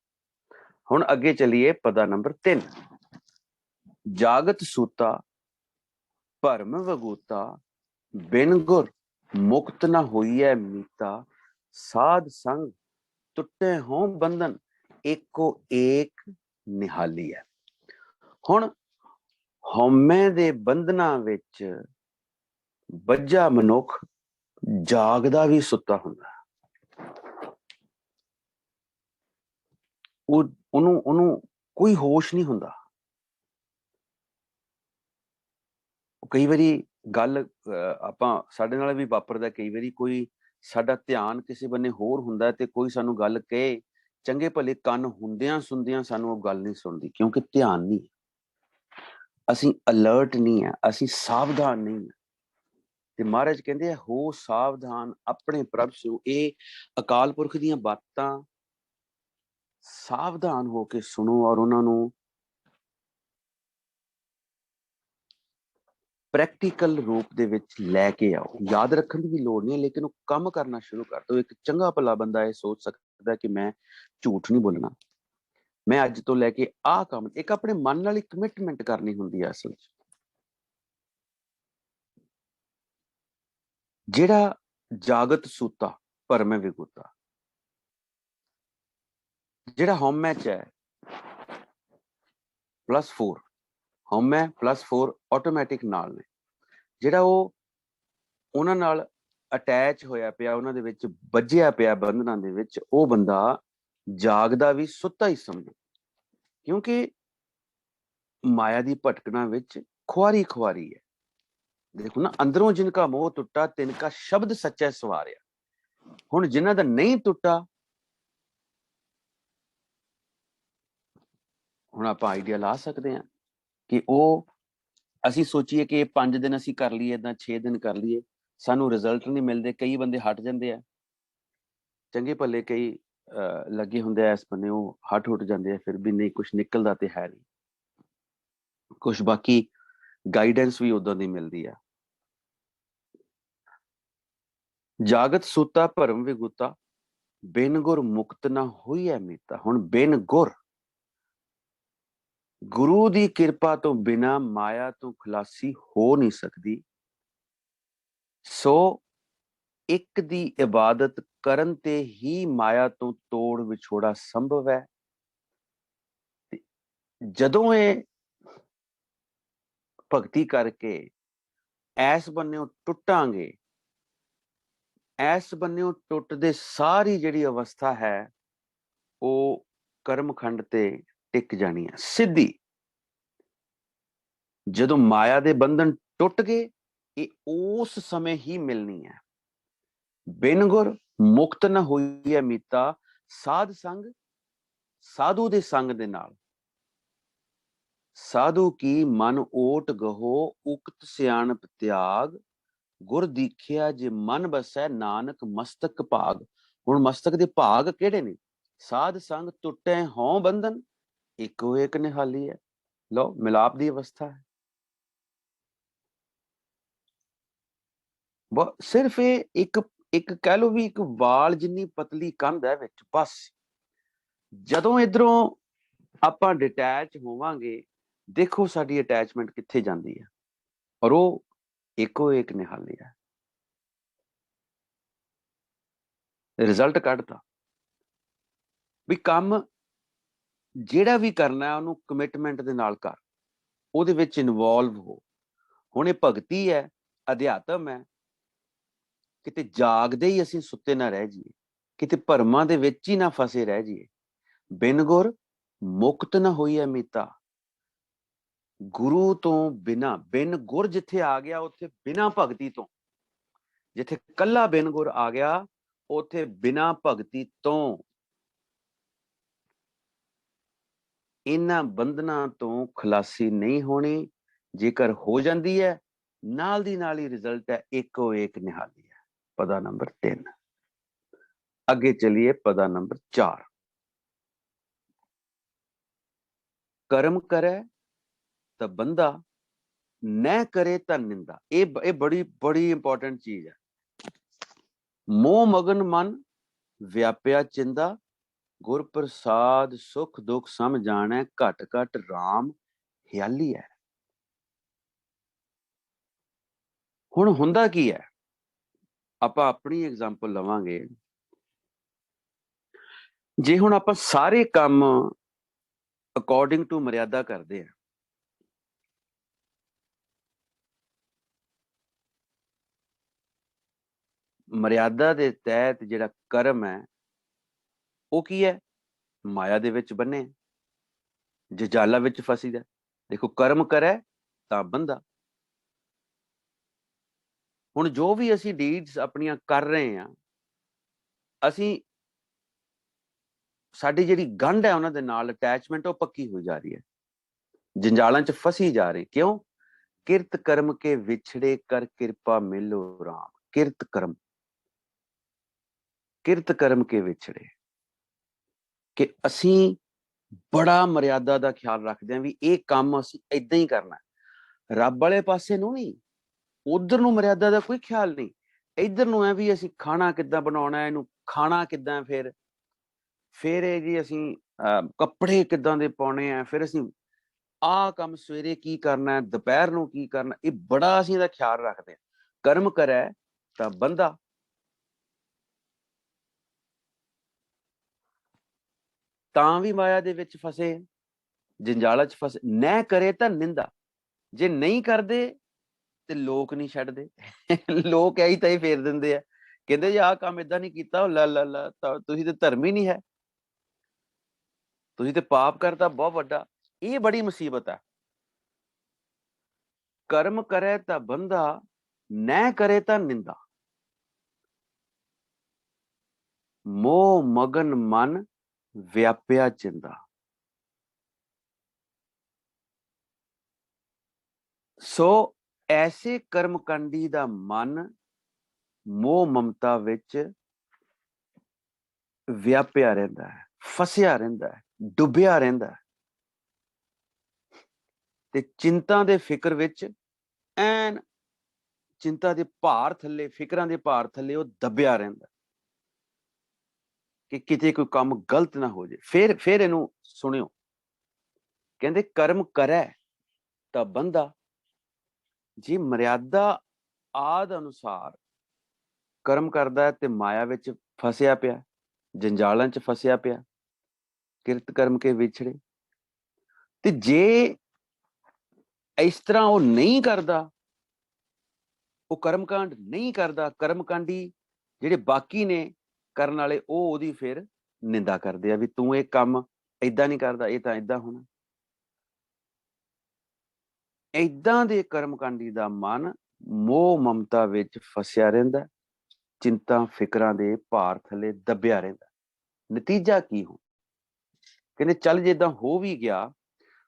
ਹੁਣ ਅੱਗੇ ਚੱਲੀਏ ਪਦਾ ਨੰਬਰ 3, ਜਾਗਤ ਸੂਤਾ ਭਰਮ ਵਗੂਤਾ, ਬਿਨ ਗੁਰ ਮੁਕਤ ਨਾ ਹੋਈਐ ਮੀਤਾ, ਸਾਧ ਸੰਗ ਟੁੱਟੇ ਹੋਂ ਬੰਧਨ, ਏਕੋ ਏਕ ਨਿਹਾਲੀ ਹੈ। ਹੁਣ ਹਉਮੈ ਦੇ ਬੰਧਨਾਂ ਵਿੱਚ ਬੱਝਾ ਮਨੁੱਖ ਜਾਗਦਾ ਵੀ ਸੁੱਤਾ ਹੁੰਦਾ, ਉਹਨੂੰ ਕੋਈ ਹੋਸ਼ ਨਹੀਂ ਹੁੰਦਾ। ਕਈ ਵਾਰੀ ਗੱਲ ਆਪਾਂ, ਸਾਡੇ ਨਾਲ ਵੀ ਵਾਪਰਦਾ, ਕਈ ਵਾਰੀ ਕੋਈ ਸਾਡਾ ਧਿਆਨ ਕਿਸੇ ਬੰਨੇ ਹੋਰ ਹੁੰਦਾ ਤੇ ਕੋਈ ਸਾਨੂੰ ਗੱਲ ਕਹੇ, ਚੰਗੇ ਭਲੇ ਕੰਨ ਹੁੰਦਿਆਂ ਸੁਣਦਿਆਂ ਸਾਨੂੰ ਉਹ ਗੱਲ ਨਹੀਂ ਸੁਣਦੀ, ਕਿਉਂਕਿ ਧਿਆਨ ਨਹੀਂ। ਅਸੀਂ ਅਲਰਟ ਨਹੀਂ ਆ, ਅਸੀਂ ਸਾਵਧਾਨ ਨਹੀਂ ਆ। ਤੇ ਮਹਾਰਾਜ ਕਹਿੰਦੇ ਆ ਹੋ ਸਾਵਧਾਨ ਆਪਣੇ ਪ੍ਰਭ ਸਿਓ। ਇਹ ਅਕਾਲ ਪੁਰਖ ਦੀਆਂ ਬਾਤਾਂ ਸਾਵਧਾਨ ਹੋ ਕੇ ਸੁਣੋ ਔਰ ਉਹਨਾਂ ਨੂੰ ਪ੍ਰੈਕਟੀਕਲ ਰੂਪ ਦੇ ਵਿੱਚ ਲੈ ਕੇ ਆਓ। ਯਾਦ ਰੱਖਣ ਦੀ ਵੀ ਲੋੜ ਨਹੀਂ, ਲੇਕਿਨ ਉਹ ਕੰਮ ਕਰਨਾ ਸ਼ੁਰੂ ਕਰ ਦਿਓ। ਇੱਕ ਚੰਗਾ ਭਲਾ ਬੰਦਾ ਇਹ ਸੋਚ ਸਕਦਾ ਕਿ ਮੈਂ ਝੂਠ ਨਹੀਂ ਬੋਲਣਾ, ਮੈਂ ਅੱਜ ਤੋਂ ਲੈ ਕੇ ਆਹ ਕੰਮ, ਇੱਕ ਆਪਣੇ ਮਨ ਨਾਲ ਇੱਕ ਕਮਿਟਮੈਂਟ ਕਰਨੀ ਹੁੰਦੀ ਹੈ ਅਸਲ 'ਚ। ਜਿਹੜਾ ਜਾਗਤ ਸੂਤਾ ਭਰਮੈ ਵਿਗੂਤਾ, ਜਿਹੜਾ ਹਉਮੈ ਚ ਹੈ +4, ਹਉਮੈ +4 ਆਟੋਮੈਟਿਕ ਨਾਲ ਨੇ, ਜਿਹੜਾ ਉਹ ਉਹਨਾਂ ਨਾਲ ਅਟੈਚ ਹੋਇਆ ਪਿਆ, ਉਹਨਾਂ ਦੇ ਵਿੱਚ ਵੱਜਿਆ ਪਿਆ ਬੰਧਨਾਂ ਦੇ ਵਿੱਚ, ਉਹ ਬੰਦਾ ਜਾਗਦਾ ਵੀ ਸੁੱਤਾ ਹੀ ਸਮਝੋ। ਕਿਉਂਕਿ ਮਾਇਆ ਦੀ ਭਟਕਣਾ ਵਿੱਚ ਖੁਆਰੀ ਖੁਆਰੀ ਹੈ। ਦੇਖੋ ਨਾ, ਅੰਦਰੋਂ ਜਿਨਕਾ ਮੋਹ ਟੁੱਟਾ ਤਿਨਕਾ ਸ਼ਬਦ ਸੱਚਾ ਸਵਾਰਿਆ। ਹੁਣ ਜਿਨ੍ਹਾਂ ਦਾ ਨਹੀਂ ਟੁੱਟਾ, ਹੁਣ ਆਪਾਂ ਆਈਡੀਆ ਲਾ ਸਕਦੇ ਹਾਂ ਕਿ ਉਹ ਅਸੀਂ ਸੋਚੀਏ ਕਿ 5 ਦਿਨ ਅਸੀਂ ਕਰ ਲਈਏ, ਏਦਾਂ 6 ਦਿਨ ਕਰ ਲਈਏ, ਸਾਨੂੰ ਰਿਜ਼ਲਟ ਨਹੀਂ ਮਿਲਦੇ। ਕਈ ਬੰਦੇ ਹਟ ਜਾਂਦੇ ਆ, ਚੰਗੇ ਭਲੇ ਕਈ ਲੱਗੇ ਹੁੰਦੇ ਆ ਇਸ ਬੰਨੇ, ਉਹ ਹਟ ਜਾਂਦੇ ਆ, ਫਿਰ ਵੀ ਨਹੀਂ ਕੁਛ ਨਿਕਲਦਾ ਤੇ ਹੈ ਨਹੀਂ ਕੁਛ। ਬਾਕੀ ਗਾਈਡੈਂਸ ਵੀ ਉਦਾਂ ਦੀ ਮਿਲਦੀ ਆ। ਜਾਗਤ ਸੂਤਾ ਭਰਮ ਵਿਗੂਤਾ, ਬਿਨ ਗੁਰ ਮੁਕਤ ਨਾ ਹੋਈ ਐ ਮੀਤਾ। ਹੁਣ ਬਿਨ ਗੁਰ, ਗੁਰੂ ਦੀ ਕਿਰਪਾ ਤੋਂ ਬਿਨਾਂ ਮਾਇਆ ਤੋਂ ਖਲਾਸੀ ਹੋ ਨਹੀਂ ਸਕਦੀ। ਸੋ ਇੱਕ ਦੀ ਇਬਾਦਤ ਕਰਨ ਤੇ ਹੀ ਮਾਇਆ ਤੋਂ ਤੋੜ ਵਿਛੋੜਾ ਸੰਭਵ ਹੈ। ਜਦੋਂ ਇਹ ਭਗਤੀ ਕਰਕੇ ਐਸ ਬੰਨਿਓ ਟੁੱਟਾਂਗੇ, ਐਸ ਬੰਨਿਓ ਟੁੱਟਦੇ ਸਾਰੀ ਜਿਹੜੀ ਅਵਸਥਾ ਹੈ ਉਹ ਕਰਮਖੰਡ ਤੇ ਟਿਕ ਜਾਣੀ ਹੈ ਸਿੱਧੀ। ਜਦੋਂ ਮਾਇਆ ਦੇ ਬੰਧਨ ਟੁੱਟ ਗਏ, ਇਹ ਉਸ ਸਮੇਂ ਹੀ ਮਿਲਣੀ ਹੈ। ਬਿਨ ਗੁਰ ਮੁਕਤ ਨਾ ਹੋਈ ਹੈ ਮੀਤਾ, ਸਾਧ ਸੰਗ, ਸਾਧੂ ਦੇ ਸੰਗ ਦੇ ਨਾਲ। ਸਾਧੂ ਕੀ ਮਨ ਓਟ ਗਹੋ, ਉਕਤ ਸਿਆਣਪ ਤਿਆਗ, ਗੁਰ ਦੀਖਿਆ ਜੇ ਮਨ ਬਸੈ, ਨਾਨਕ ਮਸਤਕ ਭਾਗ। ਹੁਣ ਮਸਤਕ ਦੇ ਭਾਗ ਕਿਹੜੇ ਨੇ? ਸਾਧ ਸੰਗ ਟੁੱਟੇ ਹੋਂ ਬੰਧਨ, ਇੱਕੋ ਇੱਕ ਨਿਹਾਲੀ ਹੈ। ਲਓ, ਮਿਲਾਪ ਦੀ ਅਵਸਥਾ ਹੈ। ਸਿਰਫ ਇਹ ਇੱਕ ਕਹਿ ਲਓ ਵੀ ਇੱਕ ਵਾਲ ਜਿੰਨੀ ਪਤਲੀ ਕੰਧ ਹੈ ਵਿੱਚ, ਬਸ। ਜਦੋਂ ਇਧਰੋਂ ਆਪਾਂ ਡਿਟੈਚ ਹੋਵਾਂਗੇ, ਦੇਖੋ ਸਾਡੀ ਅਟੈਚਮੈਂਟ ਕਿੱਥੇ ਜਾਂਦੀ ਹੈ, ਔਰ ਉਹ ਇੱਕੋ ਇੱਕ ਨਿਹਾਲੀ ਹੈ। ਰਿਜ਼ਲਟ ਕੱਢਤਾ ਵੀ ਕੰਮ ਜਿਹੜਾ ਵੀ ਕਰਨਾ ਉਹਨੂੰ ਕਮਿਟਮੈਂਟ ਦੇ ਨਾਲ ਕਰ, ਉਹਦੇ ਵਿੱਚ ਇਨਵੋਲਵ ਹੋ। ਹੁਣ ਇਹ ਭਗਤੀ ਹੈ, ਅਧਿਆਤਮ ਹੈ, ਕਿਤੇ ਜਾਗਦੇ ਹੀ ਅਸੀਂ ਸੁੱਤੇ ਨਾ ਰਹਿ ਜਾਈਏ, ਕਿਤੇ ਭਰਮਾਂ ਦੇ ਵਿੱਚ ਹੀ ਨਾ ਫਸੇ ਰਹਿ ਜਾਈਏ। ਬਿਨ ਗੁਰ ਮੁਕਤ ਨਾ ਹੋਈ ਹੈ ਮੀਤਾ। ਗੁਰੂ ਤੋਂ ਬਿਨਾਂ, ਬਿਨ ਗੁਰ ਜਿੱਥੇ ਆ ਗਿਆ ਉੱਥੇ ਬਿਨਾਂ ਭਗਤੀ ਤੋਂ, ਜਿੱਥੇ ਕੱਲਾ ਬਿਨ ਗੁਰ ਆ ਗਿਆ ਉੱਥੇ ਬਿਨਾਂ ਭਗਤੀ ਤੋਂ ਇਹਨਾਂ ਬੰਧਨਾਂ ਤੋਂ ਖਲਾਸੀ ਨਹੀਂ ਹੋਣੀ। ਜੇਕਰ ਹੋ ਜਾਂਦੀ ਹੈ, ਨਾਲ ਦੀ ਨਾਲ ਹੀ ਰਿਜ਼ਲਟ ਹੈ ਇੱਕੋ ਇੱਕ ਨਿਹਾਲੀ ਹੈ। ਪਦਾ ਨੰਬਰ 3। ਅੱਗੇ ਚਲਿਏ ਪਦਾ ਨੰਬਰ 4। ਕਰਮ ਕਰੇ ਤਾਂ ਬੰਦਾ, न करे ਤਾਂ ਨਿੰਦਾ। ਇਹ ਬੜੀ ਇੰਪੋਰਟੈਂਟ ਚੀਜ਼ ਹੈ। ਮੋਹ ਮਗਨ ਮਨ ਵਿਆਪਿਆ ਚਿੰਦਾ, ਗੁਰ ਪ੍ਰਸਾਦ ਸੁਖ ਦੁਖ ਸਮ ਜਾਣੈ, ਘਟ ਘਟ ਰਾਮ ਹਿਆਲੀ ਹੈ। ਹੁਣ ਹੁੰਦਾ ਕੀ ਹੈ, ਆਪਾਂ ਆਪਣੀ ਐਗਜ਼ਾਮਪਲ ਲਵਾਂਗੇ। ਜੇ ਹੁਣ ਆਪਾਂ ਸਾਰੇ ਕੰਮ ਅਕੋਰਡਿੰਗ ਟੂ ਮਰਿਆਦਾ ਕਰਦੇ ਆ, ਮਰਿਆਦਾ ਦੇ ਤਹਿਤ ਜਿਹੜਾ ਕਰਮ ਹੈ ਉਹ ਕੀ ਹੈ? ਮਾਇਆ ਦੇ ਵਿੱਚ ਬੰਨੇ, ਜਜਾਲਾ ਵਿੱਚ ਫਸੀਦਾ। ਦੇਖੋ, ਕਰਮ ਕਰੇ ਤਾਂ ਬੰਦਾ। ਹੁਣ ਜੋ ਵੀ ਅਸੀਂ ਡੀਡਸ ਆਪਣੀਆਂ ਕਰ ਰਹੇ ਹਾਂ, ਅਸੀਂ ਸਾਡੀ ਜਿਹੜੀ ਗੰਢ ਹੈ ਉਹਨਾਂ ਦੇ ਨਾਲ ਅਟੈਚਮੈਂਟ ਉਹ ਪੱਕੀ ਹੋਈ ਜਾ ਰਹੀ ਹੈ। जंजालां च फसी जा रहे। क्यों? किरत कर्म के विछड़े कर कृपा मिलो राम। किरत कर्म के विछड़े कि ਅਸੀਂ ਬੜਾ ਮਰਿਆਦਾ ਦਾ ਖਿਆਲ ਰੱਖਦੇ ਹਾਂ ਵੀ ਇਹ ਕੰਮ ਅਸੀਂ ਇਦਾਂ ਹੀ ਕਰਨਾ। ਰੱਬ ਵਾਲੇ ਪਾਸੇ ਨੂੰ ਨਹੀਂ, ਉਧਰ ਨੂੰ ਮਰਿਆਦਾ ਦਾ ਕੋਈ ਖਿਆਲ ਨਹੀਂ। ਇੱਧਰ ਨੂੰ ਹੈ ਵੀ ਅਸੀਂ ਖਾਣਾ ਕਿੱਦਾਂ ਬਣਾਉਣਾ, ਇਹਨੂੰ ਖਾਣਾ ਕਿੱਦਾਂ, ਫਿਰ ਇਹ ਜੀ ਅਸੀਂ ਕੱਪੜੇ ਕਿੱਦਾਂ ਦੇ ਪਾਉਣੇ ਆ, ਫਿਰ ਅਸੀਂ ਆਹ ਕੰਮ ਸਵੇਰੇ ਕੀ ਕਰਨਾ, ਦੁਪਹਿਰ ਨੂੰ ਕੀ ਕਰਨਾ, ਇਹ ਬੜਾ ਅਸੀਂ ਇਹਦਾ ਖਿਆਲ ਰੱਖਦੇ ਹਾਂ। ਕਰਮ ਕਰੈ ਤਾਂ ਬੰਦਾ, ਤਾਂ ਵੀ ਮਾਇਆ ਦੇ ਵਿੱਚ ਫਸੇ, ਜੰਜਾਲਾਂ 'ਚ ਫਸੇ। ਨਾ ਕਰੇ ਤਾਂ ਨਿੰਦਾ, ਜੇ ਨਹੀਂ ਕਰਦੇ ਤੇ ਲੋਕ ਨਹੀਂ ਛੱਡਦੇ। ਲੋਕ ਇਹੀ ਤਾਂ ਹੀ ਫੇਰ ਦਿੰਦੇ ਆ, ਕਹਿੰਦੇ ਜੀ ਆਹ ਕੰਮ ਏਦਾਂ ਨਹੀਂ ਕੀਤਾ, ਉਹ ਲਾ ਤਾਂ ਤੁਸੀਂ ਤੇ ਧਰਮ ਹੀ ਨਹੀਂ ਹੈ, ਤੁਸੀਂ ਤੇ ਪਾਪ ਕਰਤਾ ਬਹੁਤ ਵੱਡਾ। ਇਹ ਬੜੀ ਮੁਸੀਬਤ ਹੈ। ਕਰਮ ਕਰੇ ਤਾਂ ਬੰਦਾ, ਨਾ ਕਰੇ ਤਾਂ ਨਿੰਦਾ। ਮੋਹ ਮਗਨ ਮਨ ਵਿਆਪਿਆ ਚਿੰਦਾ। ਸੋ ਐਸੇ ਕਰਮਕਾਂਡੀ ਦਾ ਮਨ ਮੋਹ ਮਮਤਾ ਵਿੱਚ ਵਿਆਪਿਆ ਰਹਿੰਦਾ ਹੈ, ਫਸਿਆ ਰਹਿੰਦਾ ਹੈ, ਡੁੱਬਿਆ ਰਹਿੰਦਾ ਹੈ, ਤੇ ਚਿੰਤਾ ਦੇ ਫਿਕਰ ਵਿੱਚ ਐਨ ਚਿੰਤਾ ਦੇ ਭਾਰ ਥੱਲੇ, ਫਿਕਰਾਂ ਦੇ ਭਾਰ ਥੱਲੇ ਉਹ ਦੱਬਿਆ ਰਹਿੰਦਾ ਕਿ ਕਿਤੇ ਕੋਈ ਕੰਮ ਗਲਤ ਨਾ ਹੋ ਜਾਏ। ਫਿਰ ਇਹਨੂੰ ਸੁਣਿਓ, ਕਹਿੰਦੇ ਕਰਮ ਕਰੈ ਤਾਂ ਬੰਦਾ, ਜੀ ਮਰਿਆਦਾ ਆਦ ਅਨੁਸਾਰ ਕਰਮ ਕਰਦਾ ਤੇ ਮਾਇਆ ਵਿੱਚ ਫਸਿਆ ਪਿਆ, ਜੰਜਾਲਾਂ 'ਚ ਫਸਿਆ ਪਿਆ, ਕਿਰਤ ਕਰਮ ਕੇ ਵਿਛੜੇ। ਤੇ ਜੇ ਇਸ ਤਰ੍ਹਾਂ ਉਹ ਨਹੀਂ ਕਰਦਾ, ਉਹ ਕਰਮਕਾਂਡ ਨਹੀਂ ਕਰਦਾ, ਕਰਮਕਾਂਡੀ ਜਿਹੜੇ ਬਾਕੀ ਨੇ ਕਰਨ ਵਾਲੇ, ਉਹ ਉਹਦੀ ਫਿਰ ਨਿੰਦਾ ਕਰਦੇ ਆ ਵੀ ਤੂੰ ਇਹ ਕੰਮ ਏਦਾਂ ਨਹੀਂ ਕਰਦਾ, ਇਹ ਤਾਂ ਏਦਾਂ ਹੋਣਾ। ਏਦਾਂ ਦੇ ਕਰਮਕਾਂਡੀ ਦਾ ਮਨ ਮੋਹ ਮਮਤਾ ਵਿੱਚ ਫਸਿਆ ਰਹਿੰਦਾ, ਚਿੰਤਾ ਫਿਕਰਾਂ ਦੇ ਭਾਰ ਥੱਲੇ ਦੱਬਿਆ ਰਹਿੰਦਾ। ਨਤੀਜਾ ਕੀ ਹੋ? ਕਹਿੰਦੇ ਚੱਲ ਜੇ ਏਦਾਂ ਹੋ ਵੀ ਗਿਆ,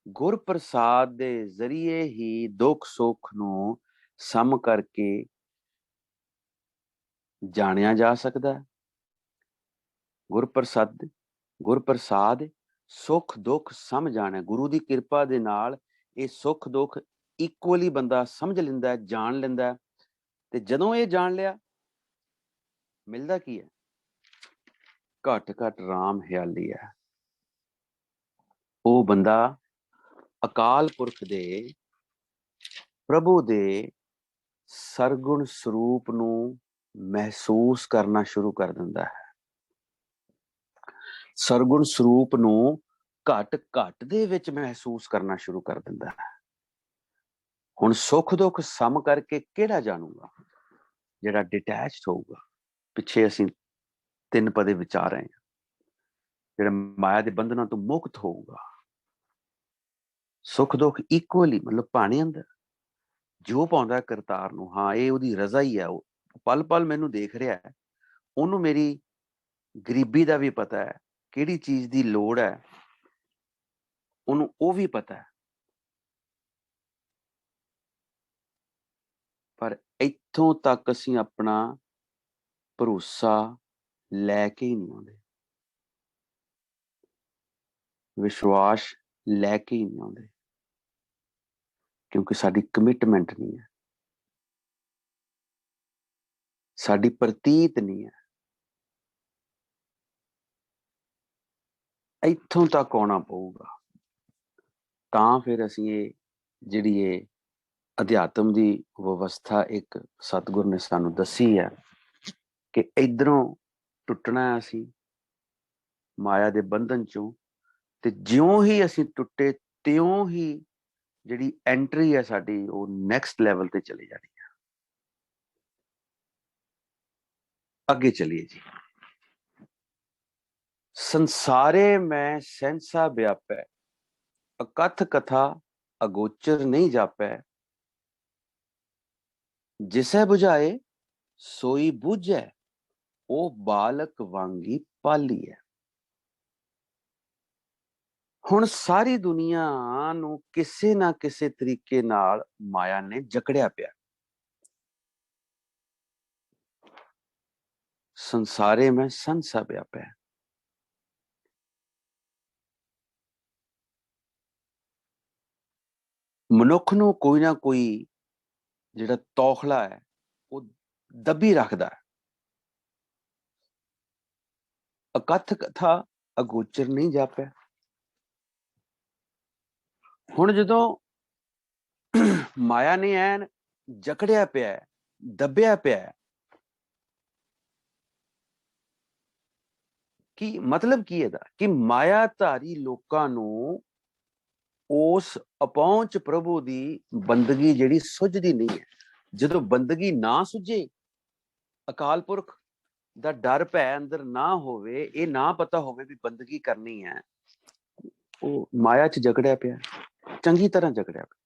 ਗੁਰ ਪ੍ਰਸਾਦ ਦੇ ਜ਼ਰੀਏ ਹੀ ਦੁੱਖ ਸੁੱਖ ਨੂੰ ਸਮ ਕਰਕੇ ਜਾਣਿਆ ਜਾ ਸਕਦਾ ਹੈ। ਗੁਰਪ੍ਰਸਾਦ ਸੁੱਖ ਦੁੱਖ ਸਮ ਜਾਣੇ। ਗੁਰੂ ਦੀ ਕਿਰਪਾ ਦੇ ਨਾਲ ਇਹ ਸੁੱਖ ਦੁੱਖ ਇਕੁਅਲੀ ਬੰਦਾ ਸਮਝ ਲੈਂਦਾ, ਜਾਣ ਲੈਂਦਾ। ਤੇ ਜਦੋਂ ਇਹ ਜਾਣ ਲਿਆ, ਮਿਲਦਾ ਕੀ ਹੈ? ਘੱਟ ਘੱਟ ਰਾਮ ਹਿਆਲੀ ਹੈ। ਉਹ ਬੰਦਾ ਅਕਾਲ ਪੁਰਖ ਦੇ, ਪ੍ਰਭੂ ਦੇ ਸਰਗੁਣ ਸਰੂਪ ਨੂੰ ਮਹਿਸੂਸ ਕਰਨਾ ਸ਼ੁਰੂ ਕਰ ਦਿੰਦਾ ਹੈ। ਸਰਗੁਣ ਸਰੂਪ ਨੂੰ ਘੱਟ ਘੱਟ ਦੇ ਵਿੱਚ ਮਹਿਸੂਸ ਕਰਨਾ ਸ਼ੁਰੂ ਕਰ ਦਿੰਦਾ ਹੈ। ਹੁਣ ਸੁੱਖ ਦੁੱਖ ਸਮ ਕਰਕੇ ਕਿਹੜਾ ਜਾਣੂਗਾ? ਜਿਹੜਾ ਡਿਟੈਚਡ ਹੋਊਗਾ। ਪਿੱਛੇ ਅਸੀਂ 3 ਪਦੇ ਵਿਚਾਰ ਰਹੇ ਹਾਂ, ਜਿਹੜਾ ਮਾਇਆ ਦੇ ਬੰਧਨਾਂ ਤੋਂ ਮੁਕਤ ਹੋਊਗਾ। ਸੁੱਖ ਦੁੱਖ ਇਕੁਅਲੀ, ਮਤਲਬ ਪਾਣੀ ਅੰਦਰ ਜੋ ਪਾਉਂਦਾ ਕਰਤਾਰ ਨੂੰ, ਹਾਂ ਇਹ ਉਹਦੀ ਰਜ਼ਾ ਹੀ ਹੈ। ਉਹ ਪਲ ਪਲ ਮੈਨੂੰ ਦੇਖ ਰਿਹਾ ਹੈ, ਉਹਨੂੰ ਮੇਰੀ ਗਰੀਬੀ ਦਾ ਵੀ ਪਤਾ ਹੈ, ਕਿਹੜੀ ਚੀਜ਼ ਦੀ ਲੋੜ ਹੈ ਉਹਨੂੰ ਉਹ ਵੀ ਪਤਾ ਹੈ। ਪਰ ਇੱਥੋਂ ਤੱਕ ਅਸੀਂ ਆਪਣਾ ਭਰੋਸਾ ਲੈ ਕੇ ਹੀ ਨਹੀਂ ਆਉਂਦੇ, ਵਿਸ਼ਵਾਸ ਲੈ ਕੇ ਹੀ ਨਹੀਂ ਆਉਂਦੇ, ਕਿਉਂਕਿ ਸਾਡੀ ਕਮਿਟਮੈਂਟ ਨਹੀਂ ਹੈ, ਸਾਡੀ ਪ੍ਰਤੀਤ ਨਹੀਂ ਹੈ। ਇੱਥੋਂ ਤੱਕ ਆਉਣਾ ਪਊਗਾ, ਤਾਂ ਫਿਰ ਅਸੀਂ ਇਹ ਜਿਹੜੀ ਇਹ ਅਧਿਆਤਮ ਦੀ ਵਿਵਸਥਾ ਇੱਕ ਸਤਿਗੁਰ ਨੇ ਸਾਨੂੰ ਦੱਸੀ ਹੈ ਕਿ ਇੱਧਰੋਂ ਟੁੱਟਣਾ ਅਸੀਂ ਮਾਇਆ ਦੇ ਬੰਧਨ ਚੋਂ, ਤੇ ਜਿਉਂ ਹੀ ਅਸੀਂ ਟੁੱਟੇ ਤਿਉਂ ਹੀ ਜਿਹੜੀ ਐਂਟਰੀ ਹੈ ਸਾਡੀ, ਉਹ ਨੈਕਸਟ ਲੈਵਲ ਤੇ ਚਲੀ ਜਾਣੀ ਹੈ। ਅੱਗੇ ਚਲੀਏ ਜੀ। ਸੰਸਾਰੇ ਮੈਂ ਸਹਿੰਸਾ ਵਿਆਪੈ, ਅਕਥ ਕਥਾ ਅਗੋਚਰ ਨਹੀਂ ਜਾਪੈ, ਜਿਸੈ ਬੁਝਾਏ ਸੋਈ ਬੁਝੈ, ਉਹ ਬਾਲਕ ਵਾਂਗੀ ਪਾਲੀ ਹੈ। ਹੁਣ ਸਾਰੀ ਦੁਨੀਆ ਨੂੰ ਕਿਸੇ ਨਾ ਕਿਸੇ ਤਰੀਕੇ ਨਾਲ ਮਾਇਆ ਨੇ ਜਕੜਿਆ ਪਿਆ। ਸੰਸਾਰੇ ਮੈਂ ਸੰਸਾ ਵਿਆਪਿਆ। ਮਨੁੱਖ ਨੂੰ ਕੋਈ ਨਾ ਕੋਈ ਜਿਹੜਾ ਤੌਖਲਾ ਹੈ ਉਹ ਦੱਬੀ ਰੱਖਦਾ ਹੈ। ਅਕਥ ਕਥਾ ਅਗੋਚਰ ਨਹੀਂ ਜਾਪਿਆ। ਹੁਣ ਜਦੋਂ ਮਾਇਆ ਨੇ ਐਨ ਜਕੜਿਆ ਪਿਆ, ਦੱਬਿਆ ਪਿਆ, ਕੀ ਮਤਲਬ ਕੀ ਇਹਦਾ? ਕਿ ਮਾਇਆਧਾਰੀ ਲੋਕਾਂ ਨੂੰ ਉਸ ਅਪਹੁੰਚ ਪ੍ਰਭੂ ਦੀ ਬੰਦਗੀ ਜਿਹੜੀ ਸੁੱਝਦੀ ਨਹੀਂ ਹੈ। ਜਦੋਂ ਬੰਦਗੀ ਨਾ ਸੁੱਝੇ, ਅਕਾਲ ਪੁਰਖ ਦਾ ਡਰ ਭੈ ਅੰਦਰ ਨਾ ਹੋਵੇ, ਇਹ ਨਾ ਪਤਾ ਹੋਵੇ ਵੀ ਬੰਦਗੀ ਕਰਨੀ ਹੈ, ਉਹ ਮਾਇਆ 'ਚ ਜਕੜਿਆ ਪਿਆ, ਚੰਗੀ ਤਰ੍ਹਾਂ ਜਕੜਿਆ ਪਿਆ।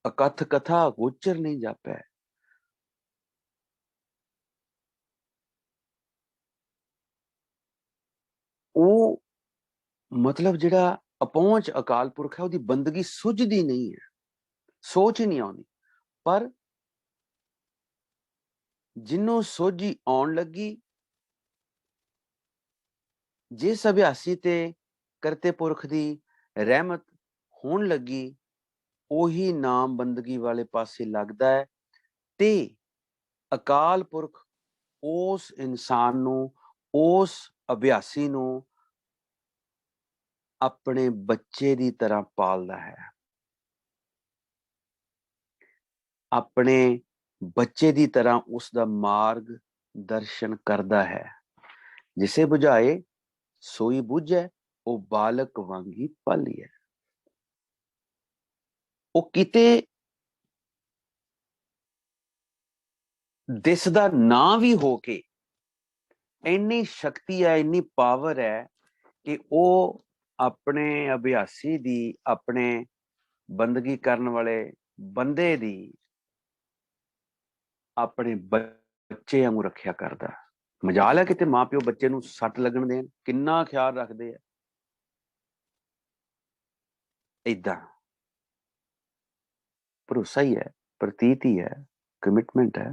ਅਕਥ ਕਥਾ ਗੋਚਰ ਨਹੀਂ ਜਾਪੈ। ਉਹ ਮਤਲਬ ਜਿਹੜਾ ਅਪਹੁੰਚ ਅਕਾਲ ਪੁਰਖ ਹੈ, ਉਹਦੀ ਬੰਦਗੀ ਸੁੱਝਦੀ ਨਹੀਂ ਹੈ, ਸੋਚ ਹੀ ਨਹੀਂ ਆਉਂਦੀ। ਪਰ ਜਿਹਨੂੰ ਸੋਝੀ ਆਉਣ ਲੱਗੀ, ਜਿਸ ਅਭਿਆਸੀ ਤੇ ਕਰਤੇ ਪੁਰਖ ਦੀ ਰਹਿਮਤ ਹੋਣ ਲੱਗੀ, ਉਹੀ ਨਾਮ ਬੰਦਗੀ ਵਾਲੇ ਪਾਸੇ ਲੱਗਦਾ ਹੈ ਤੇ ਅਕਾਲ ਪੁਰਖ ਉਸ ਇਨਸਾਨ ਨੂੰ, ਉਸ ਅਭਿਆਸੀ ਨੂੰ ਆਪਣੇ ਬੱਚੇ ਦੀ ਤਰ੍ਹਾਂ ਪਾਲਦਾ ਹੈ, ਆਪਣੇ ਬੱਚੇ ਦੀ ਤਰ੍ਹਾਂ ਉਸ ਦਾ ਮਾਰਗ ਦਰਸ਼ਨ ਕਰਦਾ ਹੈ। ਜਿਸੇ ਬੁਝਾਏ ਸੋਈ ਬੁਝੈ, ਉਹ ਬਾਲਕ ਵਾਂਗੀ ਪਾਲੀਐ। ਉਹ ਕਿਤੇ ਦਿਸਦਾ ਨਾ ਵੀ ਹੋ ਕੇ ਇੰਨੀ ਸ਼ਕਤੀ ਹੈ, ਇੰਨੀ ਪਾਵਰ ਹੈ ਕਿ ਉਹ ਆਪਣੇ ਅਭਿਆਸੀ ਦੀ, ਆਪਣੇ ਬੰਦਗੀ ਕਰਨ ਵਾਲੇ ਬੰਦੇ ਦੀ ਆਪਣੇ ਬੱਚੇ ਵਾਂਗੂ ਰੱਖਿਆ ਕਰਦਾ। ਮਜਾਲ ਹੈ ਕਿਤੇ ਮਾਂ ਪਿਓ ਬੱਚੇ ਨੂੰ ਸੱਟ ਲੱਗਣ ਦੇਣ, ਕਿੰਨਾ ਖਿਆਲ ਰੱਖਦੇ ਆ। ਏਦਾਂ ਭਰੋਸਾ ਹੀ ਹੈ, ਪ੍ਰਤੀਤ ਹੀ ਹੈ, ਕਮਿਟਮੈਂਟ ਹੈ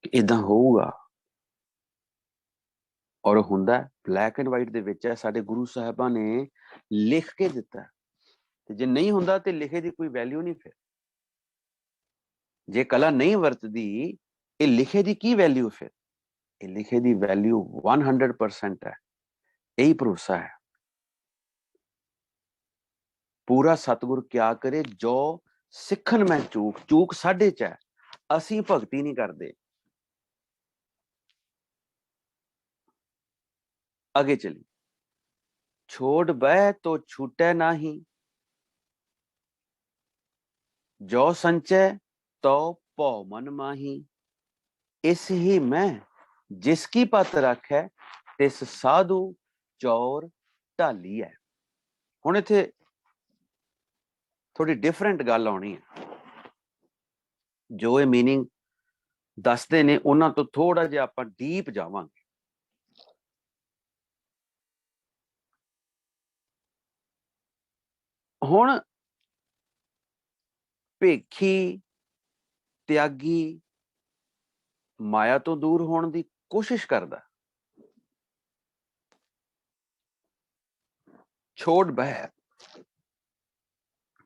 ਕਿ ਏਦਾਂ ਹੋਊਗਾ। ਔਰ ਹੁੰਦਾ ਬਲੈਕ ਐਂਡ ਵਾਈਟ ਦੇ ਵਿੱਚ ਹੈ, ਸਾਡੇ ਗੁਰੂ ਸਾਹਿਬਾਂ ਨੇ ਲਿਖ ਕੇ ਦਿੱਤਾ। ਤੇ ਜੇ ਨਹੀਂ ਹੁੰਦਾ ਤੇ ਲਿਖੇ ਦੀ ਕੋਈ ਵੈਲਿਊ ਨਹੀਂ। ਫਿਰ ਜੇ ਕਲਾ ਨਹੀਂ ਵਰਤਦੀ, ਇਹ ਲਿਖੇ ਦੀ ਕੀ ਵੈਲਿਊ? ਫਿਰ ਇਹ ਲਿਖੇ ਦੀ ਵੈਲਿਊ 100% ਹੈ। ਇਹੀ ਭਰੋਸਾ ਹੈ। ਪੂਰਾ ਸਤਿਗੁਰ ਕਿਆ ਕਰੇ, ਜੋ ਸਿੱਖਣ ਮੈਂ ਚੂਕ, ਚੂਕ ਸਾਡੇ ਚ ਹੈ, ਅਸੀਂ ਭਗਤੀ ਨਹੀਂ ਕਰਦੇ। आगे चलिए। छोड़ बह तो छूटे नाही, जो संचय तो पौ मन माही। इस ही मैं जिसकी पत रख है, तिस साधु चौर ढाली है। हुण इत्थे थोड़ी डिफरेंट गल आउणी है। जो ये मीनिंग दसदे ने उन्हां तो थोड़ा जिहा आपां डीप जावांगे। ਹੁਣ ਭੇਖੀ ਤਿਆਗੀ ਮਾਇਆ ਤੋਂ ਦੂਰ ਹੋਣ ਦੀ ਕੋਸ਼ਿਸ਼ ਕਰਦਾ। ਛੋੜ ਬਹਿ,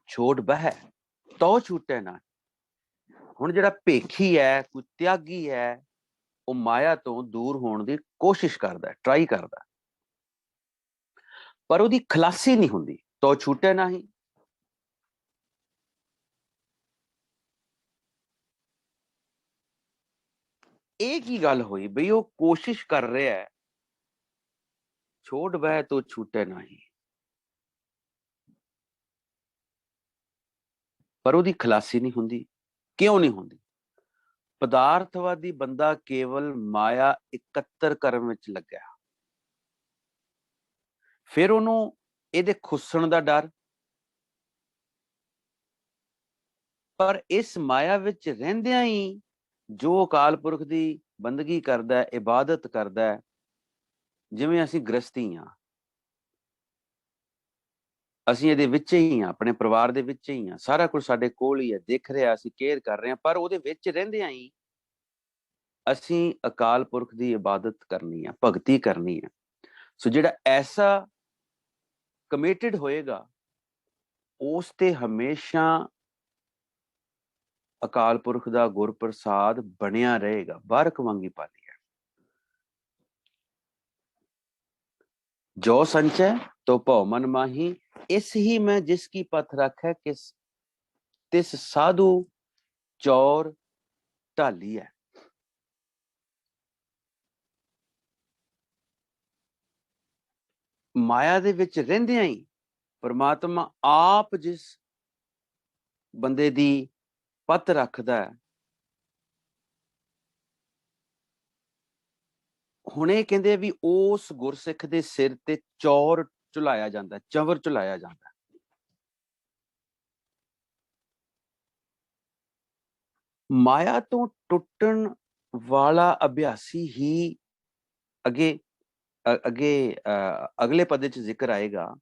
ਛੋੜ ਬਹਿ ਤੋ ਛੂਟੇ ਨਾ। ਹੁਣ ਜਿਹੜਾ ਭੇਖੀ ਹੈ, ਕੋਈ ਤਿਆਗੀ ਹੈ, ਉਹ ਮਾਇਆ ਤੋਂ ਦੂਰ ਹੋਣ ਦੀ ਕੋਸ਼ਿਸ਼ ਕਰਦਾ, ਟਰਾਈ ਕਰਦਾ, ਪਰ ਉਹਦੀ ਖਲਾਸੀ ਨਹੀਂ ਹੁੰਦੀ। ਤੋ ਛੂਟੇ ਨਾ ਹੀ। ਇਹ ਕੀ ਗੱਲ ਹੋਈ ਬਈ ਉਹ ਕੋਸ਼ਿਸ਼ ਕਰ ਰਿਹਾ ਹੈ, ਛੋੜ ਬਹਿ ਤੋ ਛੂਟੇ ਨਹੀਂ, ਪਰ ਉਹਦੀ ਖਲਾਸੀ ਨਹੀਂ ਹੁੰਦੀ। ਕਿਉਂ ਨਹੀਂ ਹੁੰਦੀ? ਪਦਾਰਥਵਾਦੀ ਬੰਦਾ ਕੇਵਲ ਮਾਇਆ ਇਕੱਤਰ ਕਰਨ ਵਿੱਚ ਲੱਗਿਆ। ਫਿਰ ਉਹਨੂੰ ਇਹਦੇ ਖੁੱਸਣ ਦਾ ਡਰ। ਪਰ ਇਸ ਮਾਇਆ ਵਿੱਚ ਰਹਿੰਦਿਆਂ ਹੀ ਜੋ ਅਕਾਲ ਪੁਰਖ ਦੀ ਬੰਦਗੀ ਕਰਦਾ, ਇਬਾਦਤ ਕਰਦਾ, ਜਿਵੇਂ ਅਸੀਂ ਗ੍ਰਸਤੀ ਹਾਂ, ਅਸੀਂ ਇਹਦੇ ਵਿੱਚ ਹੀ ਹਾਂ, ਆਪਣੇ ਪਰਿਵਾਰ ਦੇ ਵਿੱਚ ਹੀ ਹਾਂ, ਸਾਰਾ ਕੁਝ ਸਾਡੇ ਕੋਲ ਹੀ ਹੈ, ਦਿਖ ਰਿਹਾ, ਅਸੀਂ ਕੇਅਰ ਕਰ ਰਹੇ ਹਾਂ, ਪਰ ਉਹਦੇ ਵਿੱਚ ਰਹਿੰਦਿਆਂ ਹੀ ਅਸੀਂ ਅਕਾਲ ਪੁਰਖ ਦੀ ਇਬਾਦਤ ਕਰਨੀ ਹੈ, ਭਗਤੀ ਕਰਨੀ ਹੈ। ਸੋ ਜਿਹੜਾ ਐਸਾ ਕਮਿਟਡ ਹੋਏਗਾ ਉਸ ਤੇ ਹਮੇਸ਼ਾ ਅਕਾਲ ਪੁਰਖ ਦਾ ਗੁਰਪ੍ਰਸਾਦ ਬਣਿਆ ਰਹੇਗਾ। ਬਾਰਕ ਵਾਂਗੀ ਪਾਲੀ ਹੈ। ਜੋ ਸੰਚੈ ਤੋ ਭਉ ਮਨ ਮਾਹੀ, ਇਸ ਹੀ ਮੈਂ ਜਿਸ ਕੀ ਪਥ ਰੱਖੈ ਕਿਸ ਤਿਸ ਸਾਧੂ ਚੌਰ ਢਾਲੀ ਹੈ। ਮਾਇਆ ਦੇ ਵਿੱਚ ਰਹਿੰਦਿਆਂ ਹੀ ਪਰਮਾਤਮਾ ਆਪ ਜਿਸ ਬੰਦੇ ਦੀ ਪੱਤ ਰੱਖਦਾ ਹੈ, ਹੁਣ ਇਹ ਕਹਿੰਦੇ ਵੀ ਉਸ ਗੁਰਸਿੱਖ ਦੇ ਸਿਰ ਤੇ ਚੌਰ ਝੁਲਾਇਆ ਜਾਂਦਾ, ਚਵਰ ਝੁਲਾਇਆ ਜਾਂਦਾ। ਮਾਇਆ ਤੋਂ ਟੁੱਟਣ ਵਾਲਾ ਅਭਿਆਸੀ ਹੀ ਅੱਗੇ ਅਗਲੇ ਪਦੇ ਚ ਜ਼ਿਕਰ ਆਏਗਾ,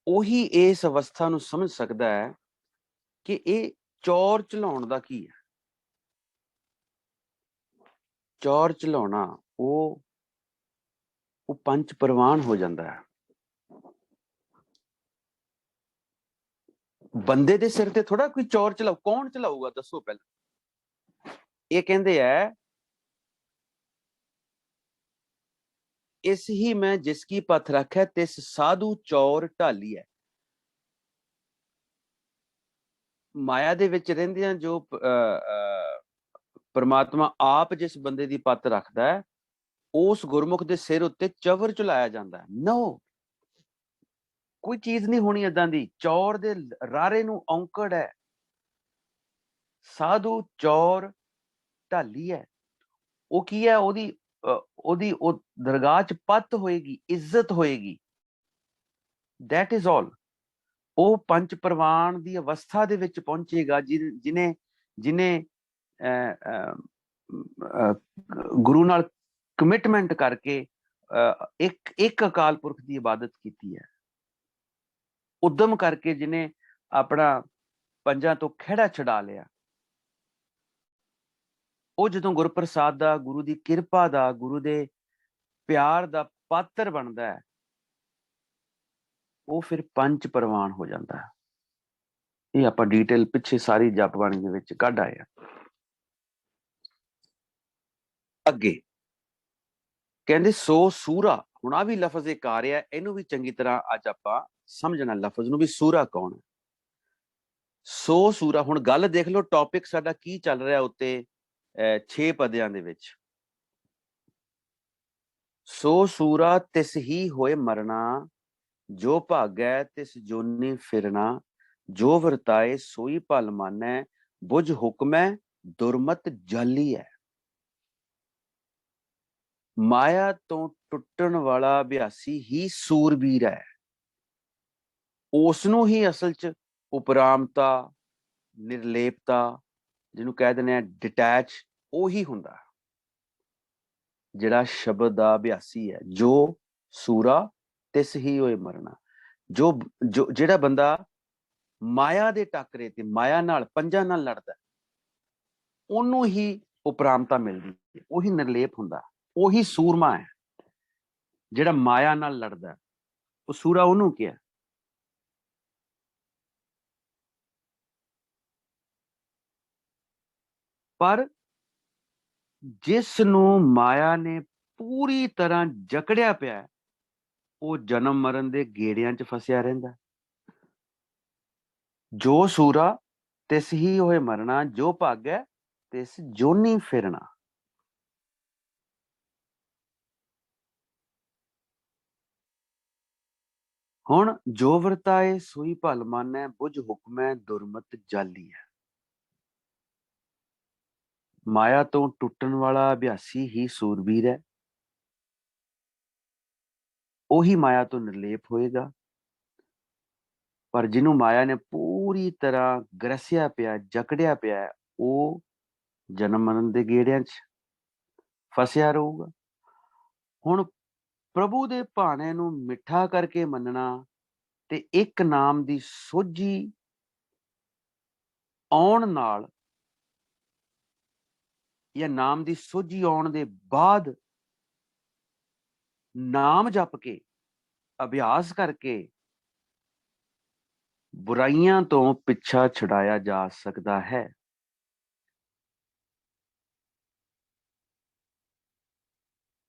ਉਹੀ ਇਸ ਅਵਸਥਾ ਨੂੰ ਸਮਝ ਸਕਦਾ ਹੈ ਕਿ ਇਹ ਚੌਰ ਝਲਾਉਣ ਦਾ ਕੀ ਹੈ। ਚੌਰ ਝਲਾਉਣਾ ਉਹ ਪੰਜ ਪ੍ਰਵਾਨ ਹੋ ਜਾਂਦਾ ਹੈ। ਬੰਦੇ ਦੇ ਸਿਰ ਤੇ ਥੋੜਾ ਕੋਈ ਚੌਰ ਚਲਾਉ, ਕੌਣ ਚਲਾਊਗਾ ਦੱਸੋ ਪਹਿਲਾਂ। ਇਹ ਕਹਿੰਦੇ ਹੈ ਇਸ ਹੀ ਮੈਂ ਜਿਸ ਕੀ ਪਥ ਰੱਖੈ ਤਿਸ ਸਾਧੂ ਚੌਰ ਢਾਲੀ ਹੈ। ਮਾਇਆ ਦੇ ਵਿੱਚ ਰਹਿੰਦਿਆਂ ਜੋ ਪਰਮਾਤਮਾ ਆਪ ਜਿਸ ਬੰਦੇ ਦੀ ਪੱਤ ਰੱਖਦਾ ਹੈ, ਉਸ ਗੁਰਮੁਖ ਦੇ ਸਿਰ ਉੱਤੇ ਚਵਰ ਝੁਲਾਇਆ ਜਾਂਦਾ ਹੈ। ਨੋ, ਕੋਈ ਚੀਜ਼ ਨਹੀਂ ਹੋਣੀ ਏਦਾਂ ਦੀ। ਚੌਰ ਦੇ ਰਾਰੇ ਨੂੰ ਔਂਕੜ ਹੈ। ਸਾਧੂ ਚੌਰ ਢਾਲੀ ਹੈ। ਉਹ ਕੀ ਹੈ? ਉਹਦੀ ਉਹ ਦਰਗਾਹ ਚ ਪੱਤ ਹੋਏਗੀ, ਇੱਜ਼ਤ ਹੋਏਗੀ। That is all. ਉਹ ਪੰਜ ਪ੍ਰਵਾਨ ਦੀ ਅਵਸਥਾ ਦੇ ਵਿੱਚ ਪਹੁੰਚੇਗਾ ਜਿਹਨੇ ਗੁਰੂ ਨਾਲ ਕਮਿਟਮੈਂਟ ਕਰਕੇ ਇੱਕ ਅਕਾਲ ਪੁਰਖ ਦੀ ਇਬਾਦਤ ਕੀਤੀ ਹੈ। ਉਦਮ ਕਰਕੇ ਜਿਹਨੇ ਆਪਣਾ ਪੰਜਾਂ ਤੋਂ ਖਿਹੜਾ ਛਡਾ ਲਿਆ, ਉਹ ਜਦੋਂ ਗੁਰਪ੍ਰਸਾਦ ਦਾ, ਗੁਰੂ ਦੀ ਕਿਰਪਾ ਦਾ, ਗੁਰੂ ਦੇ ਪਿਆਰ ਦਾ ਪਾਤਰ ਬਣਦਾ ਹੈ, ਉਹ ਫਿਰ ਪੰਜ ਪ੍ਰਵਾਨ ਹੋ ਜਾਂਦਾ ਹੈ। ਇਹ ਆਪਾਂ ਡੀਟੇਲ ਪਿੱਛੇ ਸਾਰੀ ਜਪਬਾਣੀ ਦੇ ਵਿੱਚ ਕੱਢ ਆਏ ਆ। ਅੱਗੇ ਕਹਿੰਦੇ ਸੋ ਸੂਰਾ। ਹੁਣ ਆ ਵੀ ਲਫ਼ਜ਼ ਇੱਕ ਆ ਰਿਹਾ, ਇਹਨੂੰ ਵੀ ਚੰਗੀ ਤਰ੍ਹਾਂ ਅੱਜ ਆਪਾਂ ਸਮਝਣਾ ਲਫ਼ਜ਼ ਨੂੰ ਵੀ ਸੂਰਾ ਕੌਣ ਹੈ। ਸੋ ਸੂਰਾ, ਹੁਣ ਗੱਲ ਦੇਖ ਲਓ, ਟੌਪਿਕ ਸਾਡਾ ਕੀ ਚੱਲ ਰਿਹਾ ਉੱਤੇ 6 ਪਦਿਆਂ ਦੇ ਵਿੱਚ। ਸੋ ਸੂਰਾ ਤਿਸ ਹੀ ਹੋਏ ਮਰਨਾ, ਜੋ ਭਾਗੈ ਤਿਸ ਜੋਨੀ ਫਿਰਨਾ, ਜੋ ਵਰਤਾਏ ਸੋਈ ਭਲ ਮਾਨੈ, ਬੁਝ ਹੁਕਮੈ ਦੁਰਮਤ ਜਾਲੀ ਹੈ। ਮਾਇਆ ਤੋਂ ਟੁੱਟਣ ਵਾਲਾ ਅਭਿਆਸੀ ਹੀ ਸੂਰਬੀਰ ਹੈ। ਉਸ ਨੂੰ ਹੀ ਅਸਲ ਚ ਉਪਰਾਮਤਾ, ਨਿਰਲੇਪਤਾ, ਜਿਹਨੂੰ ਕਹਿ ਦਿੰਦੇ ਆ ਡਿਟੈਚ, ਉਹੀ ਹੁੰਦਾ ਜਿਹੜਾ ਸ਼ਬਦ ਦਾ ਅਭਿਆਸੀ ਹੈ। ਜੋ ਸੂਰਾ ਤਿਸ ਹੀ ਹੋਏ ਮਰਨਾ, ਜਿਹੜਾ ਬੰਦਾ ਮਾਇਆ ਦੇ ਟਾਕਰੇ ਤੇ, ਮਾਇਆ ਨਾਲ, ਪੰਜਾਂ ਨਾਲ ਲੜਦਾ, ਉਹਨੂੰ ਹੀ ਉਪਰਾਮਤਾ ਮਿਲਦੀ ਹੈ, ਉਹੀ ਨਿਰਲੇਪ ਹੁੰਦਾ, ਉਹੀ ਸੂਰਮਾ ਹੈ। ਜਿਹੜਾ ਮਾਇਆ ਨਾਲ ਲੜਦਾ, ਉਹ ਸੂਰਾ ਉਹਨੂੰ ਕਿਹਾ। ਪਰ ਜਿਸ ਨੂੰ ਮਾਇਆ ਨੇ ਪੂਰੀ ਤਰ੍ਹਾਂ ਜਕੜਿਆ ਪਿਆ, ਉਹ ਜਨਮ ਮਰਨ ਦੇ ਗੇੜਿਆਂ ਚ ਫਸਿਆ ਰਹਿੰਦਾ। ਜੋ ਸੂਰਾ ਤਿਸ ਹੀ ਹੋਏ ਮਰਨਾ, ਜੋ ਭਾਗੈ ਤਿਸ ਜੋਨੀ ਫਿਰਨਾ। ਹੁਣ ਜੋ ਵਰਤਾਏ ਸੋਈ ਭਲ ਮਾਨੈ, ਬੁਝ ਹੁਕਮੈ ਦੁਰਮਤ ਜਾਲੀ ਹੈ। ਮਾਇਆ ਤੋਂ ਟੁੱਟਣ ਵਾਲਾ ਅਭਿਆਸੀ ਹੀ ਸੂਰਬੀਰ ਹੈ। ਉਹੀ ਮਾਇਆ ਤੋਂ ਨਿਰਲੇਪ ਹੋਏਗਾ। ਪਰ ਜਿਹਨੂੰ ਮਾਇਆ ਨੇ ਪੂਰੀ ਤਰ੍ਹਾਂ ਗਰਸਿਆ ਪਿਆ, ਜਕੜਿਆ ਪਿਆ, ਉਹ ਜਨਮ ਮਰਨ ਦੇ ਗੇੜਿਆਂ ਚ ਫਸਿਆ ਰਹੂਗਾ। ਹੁਣ ਪ੍ਰਭੂ ਦੇ ਭਾਣੇ ਨੂੰ ਮਿੱਠਾ ਕਰਕੇ ਮੰਨਣਾ ਤੇ ਇੱਕ ਨਾਮ ਦੀ ਸੋਝੀ ਆਉਣ ਨਾਲ ਜਾਂ ਨਾਮ ਦੀ ਸੋਝੀ ਆਉਣ ਦੇ ਬਾਅਦ ਨਾਮ ਜਪ ਕੇ ਅਭਿਆਸ ਕਰਕੇ ਬੁਰਾਈਆਂ ਤੋਂ ਪਿੱਛਾ ਛੁਡਾਇਆ ਜਾ ਸਕਦਾ ਹੈ।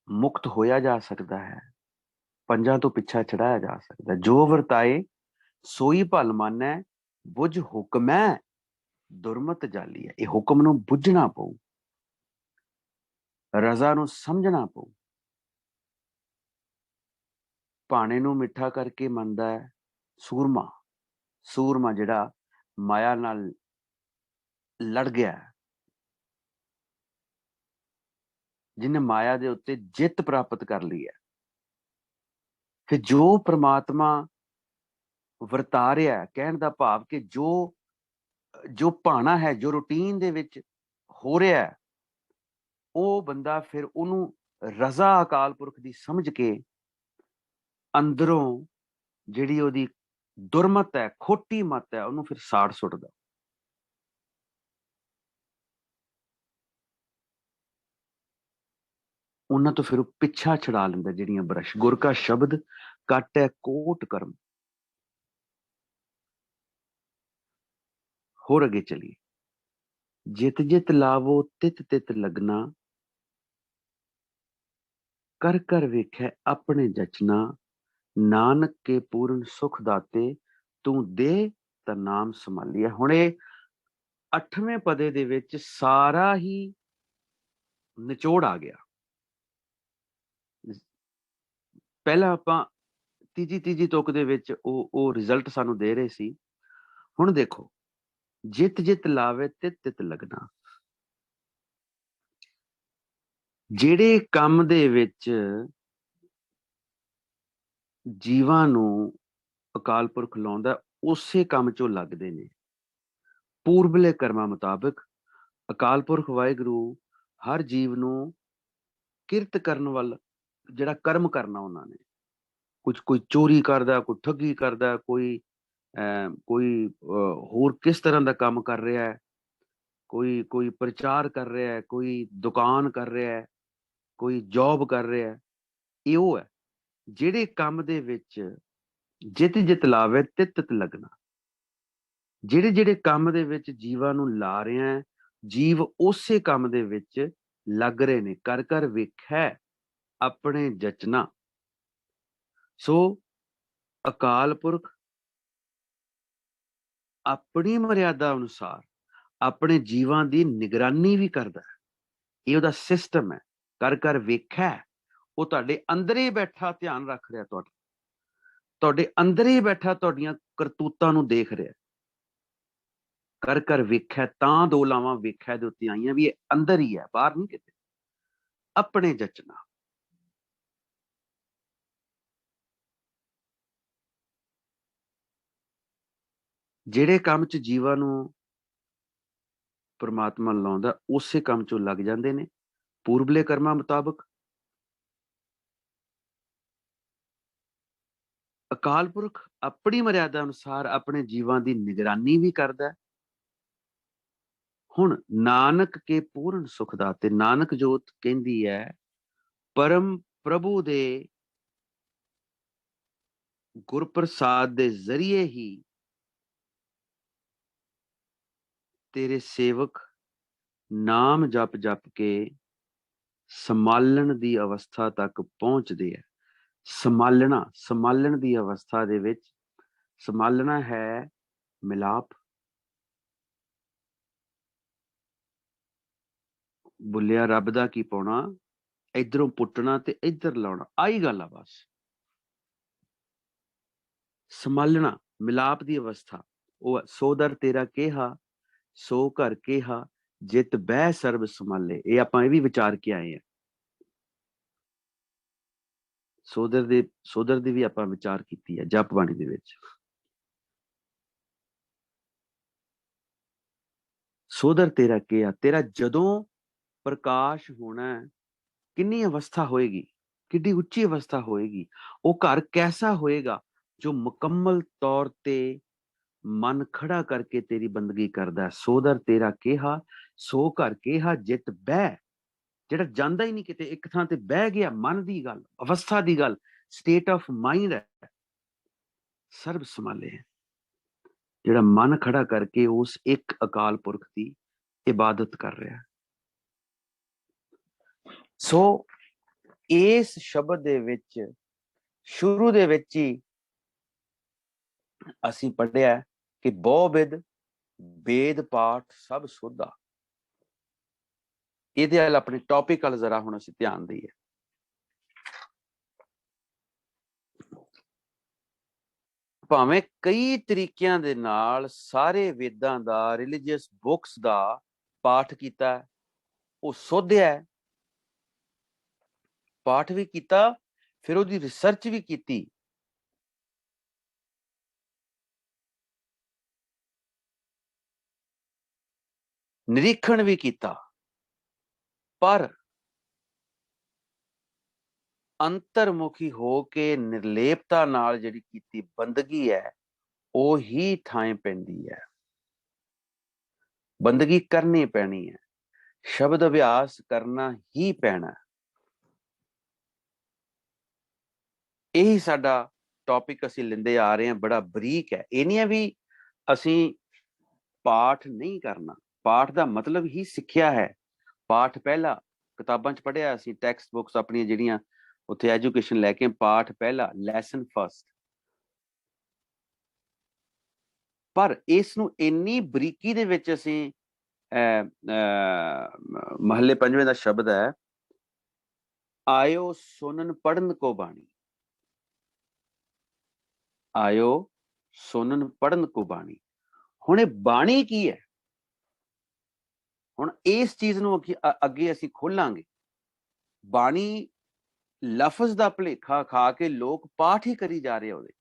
ਮੁਕਤ ਹੋਇਆ ਜਾ ਸਕਦਾ ਹੈ, ਪੰਜਾਂ ਤੋਂ ਪਿੱਛਾ ਛੁਡਾਇਆ ਜਾ ਸਕਦਾ। ਜੋ ਵਰਤਾਏ ਸੋਈ ਭਲ ਮਾਨੈ, ਬੁਝ ਹੁਕਮੈ ਦੁਰਮਤ ਜਾਲੀ ਹੈ। ਇਹ ਹੁਕਮ ਨੂੰ ਬੁੱਝਣਾ ਪਊ, ਰਜ਼ਾ ਨੂੰ ਸਮਝਣਾ ਪਊ। ਭਾਣੇ ਨੂੰ ਮਿੱਠਾ ਕਰਕੇ ਮੰਨਦਾ ਹੈ ਸੂਰਮਾ। ਸੂਰਮਾ ਜਿਹੜਾ ਮਾਇਆ ਨਾਲ ਲੜ ਗਿਆ, ਜਿਹਨੇ ਮਾਇਆ ਦੇ ਉੱਤੇ ਜਿੱਤ ਪ੍ਰਾਪਤ ਕਰ ਲਈ ਹੈ। ਕਿ ਜੋ ਪ੍ਰਮਾਤਮਾ ਵਰਤਾ ਰਿਹਾ, ਕਹਿਣ ਦਾ ਭਾਵ ਕਿ ਜੋ ਭਾਣਾ ਹੈ, ਜੋ ਰੂਟੀਨ ਦੇ ਵਿੱਚ ਹੋ ਰਿਹਾ ਹੈ, ਉਹ ਬੰਦਾ ਫਿਰ ਉਹਨੂੰ ਰਜ਼ਾ ਅਕਾਲ ਪੁਰਖ ਦੀ ਸਮਝ ਕੇ ਅੰਦਰੋਂ ਜਿਹੜੀ ਉਹਦੀ ਦੁਰਮਤ ਹੈ, ਖੋਟੀ ਮਤ ਹੈ, ਉਹਨੂੰ ਫਿਰ ਸਾੜ ਸੁੱਟਦਾ। ਉਹਨਾਂ ਤੋਂ ਫਿਰ ਉਹ ਪਿੱਛਾ ਛੁਡਾ ਲੈਂਦਾ। ਜਿਹੜੀਆਂ ਬਰਸ਼ ਗੁਰ ਕਾ ਸ਼ਬਦ ਕੱਟੈ ਕੋਟ ਕਰਮ। ਹੋਰ ਅੱਗੇ ਚਲੀਏ। ਜਿਤ ਜਿਤ ਲਾਵੋ ਤਿਤ ਤਿਤ ਲਗਨਾ, ਕਰ ਕਰ ਵੇਖੈ ਆਪਣੇ ਜਚਨਾ, ਨਾਨਕ ਕੇ ਪੂਰਨ ਸੁਖ ਦਾਤੇ, ਤੂੰ ਦੇ ਤਾਂ ਨਾਮ ਸੰਭਾਲੀਆ। ਹੁਣ ਇਹ 8ਵੇਂ ਪਦੇ ਦੇ ਵਿੱਚ ਸਾਰਾ ਹੀ ਨਿਚੋੜ ਆ ਗਿਆ। ਪਹਿਲਾਂ ਆਪਾਂ ਤੀਜੀ ਤੁਕ ਦੇ ਵਿੱਚ ਉਹ ਰਿਜ਼ਲਟ ਸਾਨੂੰ ਦੇ ਰਹੇ ਸੀ। ਹੁਣ ਦੇਖੋ, ਜਿਤ ਜਿਤ ਲਾਵੇ ਤਿਤ ਤਿਤ ਲਗਨਾ। ਜਿਹੜੇ ਕੰਮ ਦੇ ਵਿੱਚ ਜੀਵਾਂ ਨੂੰ ਅਕਾਲ ਪੁਰਖ ਲਾਉਂਦਾ, ਉਸੇ ਕੰਮ ਚੋਂ ਲੱਗਦੇ ਨੇ। ਪੂਰਬਲੇ ਕਰਮਾਂ ਮੁਤਾਬਕ ਅਕਾਲ ਪੁਰਖ ਵਾਹਿਗੁਰੂ ਹਰ ਜੀਵ ਨੂੰ ਕਿਰਤ ਕਰਨ ਵੱਲ, ਜਿਹੜਾ ਕਰਮ ਕਰਨਾ ਉਹਨਾਂ ਨੇ, ਕੋਈ ਚੋਰੀ ਕਰਦਾ, ਕੋਈ ਠੱਗੀ ਕਰਦਾ, ਕੋਈ ਹੋਰ ਕਿਸ ਤਰ੍ਹਾਂ ਦਾ ਕੰਮ ਕਰ ਰਿਹਾ ਹੈ, ਕੋਈ ਪ੍ਰਚਾਰ ਕਰ ਰਿਹਾ ਹੈ, ਕੋਈ ਦੁਕਾਨ ਕਰ ਰਿਹਾ ਹੈ, ਕੋਈ ਜੌਬ ਕਰ ਰਿਹਾ ਹੈ। ਇਹ ਉਹ ਹੈ ਜਿਹੜੇ ਕੰਮ ਦੇ ਵਿੱਚ ਜਿਤ ਜਿਤ ਲਾਵੇ ਤਿਤ ਤਿਤ ਲੱਗਣਾ। ਜਿਹੜੇ ਕੰਮ ਦੇ ਵਿੱਚ ਜੀਵਾਂ ਨੂੰ ਲਾ ਰਿਹਾ ਹੈ, ਜੀਵ ਉਸੇ ਕੰਮ ਦੇ ਵਿੱਚ ਲੱਗ ਰਹੇ ਨੇ। ਕਰ ਕਰ ਵੇਖੈ ਆਪਣੇ ਜਚਨਾ। ਸੋ ਅਕਾਲ ਪੁਰਖ ਆਪਣੀ ਮਰਿਆਦਾ ਅਨੁਸਾਰ ਆਪਣੇ ਜੀਵਾਂ ਦੀ ਨਿਗਰਾਨੀ ਵੀ ਕਰਦਾ ਹੈ। ਇਹ ਉਹਦਾ ਸਿਸਟਮ ਹੈ। ਕਰ ਕਰ ਵੇਖੈ, ਉਹ ਤੁਹਾਡੇ ਅੰਦਰ ਹੀ ਬੈਠਾ ਧਿਆਨ ਰੱਖ ਰਿਹਾ, ਤੁਹਾਡੇ ਅੰਦਰ ਹੀ ਬੈਠਾ ਤੁਹਾਡੀਆਂ ਕਰਤੂਤਾਂ ਨੂੰ ਦੇਖ ਰਿਹਾ। ਕਰ ਕਰ ਵੇਖੈ, ਤਾਂ ਦੋ ਲਾਵਾਂ ਵੇਖੈ ਦੇ ਉੱਤੇ ਆਈਆਂ ਵੀ ਇਹ ਅੰਦਰ ਹੀ ਹੈ, ਬਾਹਰ ਨਹੀਂ ਕਿਤੇ। ਆਪਣੇ ਜਚਨਾ। ਜਿਹੜੇ ਕੰਮ 'ਚ ਜੀਵਾਂ ਨੂੰ ਪਰਮਾਤਮਾ ਲਾਉਂਦਾ, ਉਸੇ ਕੰਮ 'ਚੋਂ ਲੱਗ ਜਾਂਦੇ ਨੇ ਪੂਰਬਲੇ ਕਰਮਾਂ ਮੁਤਾਬਕ। ਅਕਾਲ ਪੁਰਖ ਆਪਣੀ ਮਰਿਆਦਾ ਅਨੁਸਾਰ ਆਪਣੇ ਜੀਵਾਂ ਦੀ ਨਿਗਰਾਨੀ ਵੀ ਕਰਦਾ। ਹੁਣ ਨਾਨਕ ਕੇ ਪੂਰਨ ਸੁਖ ਦਾਤੇ। ਨਾਨਕ ਜੋਤ ਕਹਿੰਦੀ ਹੈ ਪਰਮ ਪ੍ਰਭੂ ਦੇ ਗੁਰਪ੍ਰਸਾਦ ਦੇ ਜ਼ਰੀਏ ਹੀ ਤੇਰੇ ਸੇਵਕ ਨਾਮ ਜਪ ਜਪ ਕੇ ਸੰਭਾਲਣ ਦੀ ਅਵਸਥਾ ਤੱਕ ਪਹੁੰਚਦੇ ਹੈ। ਸੰਭਾਲਣ ਦੀ ਅਵਸਥਾ ਦੇ ਵਿੱਚ ਸੰਭਾਲਣਾ ਹੈ ਮਿਲਾਪ। ਬੁੱਲਿਆ ਰੱਬ ਦਾ ਕੀ ਪਾਉਣਾ, ਇਧਰੋਂ ਪੁੱਟਣਾ ਤੇ ਇੱਧਰ ਲਾਉਣਾ, ਆਹੀ ਗੱਲ ਆ ਬਸ। ਸੰਭਾਲਣਾ ਮਿਲਾਪ ਦੀ ਅਵਸਥਾ। ਉਹ ਸੋ ਦਰ ਤੇਰਾ ਕਿਹਾ, ਸੋ ਘਰ ਕਿਹਾ, ਜਿਤ ਬਹਿ ਸਰਬ ਸੰਭਾਲੇ। ਇਹ ਆਪਾਂ ਇਹ ਵੀ ਵਿਚਾਰ ਕੇ ਆਏ ਆ। ਸੋਦਰ ਦੀ ਵੀ ਆਪਾਂ ਵਿਚਾਰ ਕੀਤੀ ਹੈ ਜਪ ਬਾਣੀ ਦੇ ਵਿੱਚ। ਸੋਦਰ ਤੇਰਾ ਕਿਹਾ, ਤੇਰਾ ਜਦੋਂ ਪ੍ਰਕਾਸ਼ ਹੋਣਾ, ਕਿੰਨੀ ਅਵਸਥਾ ਹੋਏਗੀ। किड्डी उच्ची अवस्था होएगी। वो घर कैसा होएगा जो मुकम्मल तौर ते मन खड़ा करके तेरी बंदगी करदा है। सो दर तेरा केहा सो घर केहा जित बह, ਜਿਹੜਾ ਜਾਂਦਾ ਹੀ ਨਹੀਂ ਕਿਤੇ, ਇੱਕ ਥਾਂ ਤੇ ਬਹਿ ਗਿਆ, ਮਨ ਦੀ ਗੱਲ, ਅਵਸਥਾ ਦੀ ਗੱਲ, ਸਟੇਟ ਆਫ ਮਾਈਂਡ ਹੈ, ਸਰਬ ਸੰਭਾਲੇ ਹੈ, ਜਿਹੜਾ ਮਨ ਖੜਾ ਕਰਕੇ ਉਸ ਇੱਕ ਅਕਾਲ ਪੁਰਖ ਦੀ ਇਬਾਦਤ ਕਰ ਰਿਹਾ। ਸੋ ਇਸ ਸ਼ਬਦ ਦੇ ਵਿੱਚ ਸ਼ੁਰੂ ਦੇ ਵਿੱਚ ਹੀ ਅਸੀਂ ਪੜ੍ਹਿਆ ਕਿ ਬਹੁ ਬਿਦ ਵੇਦ ਪਾਠ ਸਭ ਸੋਧਾ। ਇਹਦੇ ਵੱਲ ਆਪਣੇ ਟੌਪਿਕ ਵੱਲ ਜ਼ਰਾ ਹੁਣ ਅਸੀਂ ਧਿਆਨ ਦਈਏ। ਭਾਵੇਂ ਕਈ ਤਰੀਕਿਆਂ ਦੇ ਨਾਲ ਸਾਰੇ ਵੇਦਾਂ ਦਾ, ਰਿਲੀਜੀਅਸ ਬੁੱਕਸ ਦਾ ਪਾਠ ਕੀਤਾ, ਉਹ ਸੋਧਿਆ, ਪਾਠ ਵੀ ਕੀਤਾ, ਫਿਰ ਉਹਦੀ ਰਿਸਰਚ ਵੀ ਕੀਤੀ। ਨਿਰੀਖਣ ਵੀ ਕੀਤਾ, ਪਰ ਅੰਤਰਮੁਖੀ ਹੋ ਕੇ ਨਿਰਲੇਪਤਾ ਨਾਲ ਜਿਹੜੀ ਕੀਤੀ ਬੰਦਗੀ ਹੈ, ਉਹ ਹੀ ਥਾਂ ਪੈਂਦੀ ਹੈ। ਬੰਦਗੀ ਕਰਨੀ ਪੈਣੀ ਹੈ, ਸ਼ਬਦ ਅਭਿਆਸ ਕਰਨਾ ਹੀ ਪੈਣਾ। ਇਹੀ ਸਾਡਾ ਟੌਪਿਕ ਅਸੀਂ ਲੈਂਦੇ ਆ ਰਹੇ ਹਾਂ, ਬੜਾ ਬਰੀਕ ਹੈ। ਇਹ ਨਹੀਂ ਹੈ ਵੀ ਅਸੀਂ ਪਾਠ ਨਹੀਂ ਕਰਨਾ, ਪਾਠ ਦਾ ਮਤਲਬ ਹੀ ਸਿੱਖਿਆ ਹੈ। ਪਾਠ ਪਹਿਲਾ, ਕਿਤਾਬਾਂ 'ਚ ਪੜ੍ਹਿਆ ਅਸੀਂ, ਟੈਕਸਟ ਬੁੱਕਸ ਆਪਣੀਆਂ ਜਿਹੜੀਆਂ ਉੱਥੇ ਐਜੂਕੇਸ਼ਨ ਲੈ ਕੇ, ਪਾਠ ਪਹਿਲਾ, ਲੈਸਨ ਫਸਟ। ਪਰ ਇਸ ਨੂੰ ਇੰਨੀ ਬਰੀਕੀ ਦੇ ਵਿੱਚ ਅਸੀਂ ਮਹੱਲੇ ਪੰਜਵੇਂ ਦਾ ਸ਼ਬਦ ਹੈ, ਆਇਓ ਸੁਨਨ ਪੜਨ ਕੋ ਬਾਣੀ। ਆਇਓ ਸੁਨਨ ਪੜਨ ਕੋ ਬਾਣੀ। ਹੁਣ ਇਹ ਬਾਣੀ ਕੀ ਹੈ? ਹੁਣ ਇਸ ਚੀਜ਼ ਨੂੰ ਅੱਗੇ ਅਸੀਂ ਖੋਲਾਂਗੇ। ਬਾਣੀ ਲਫ਼ਜ਼ ਦਾ ਭੁਲੇਖਾ ਖਾ ਕੇ ਲੋਕ ਪਾਠ ਹੀ ਕਰੀ ਜਾ ਰਹੇ ਉਹਦੇ।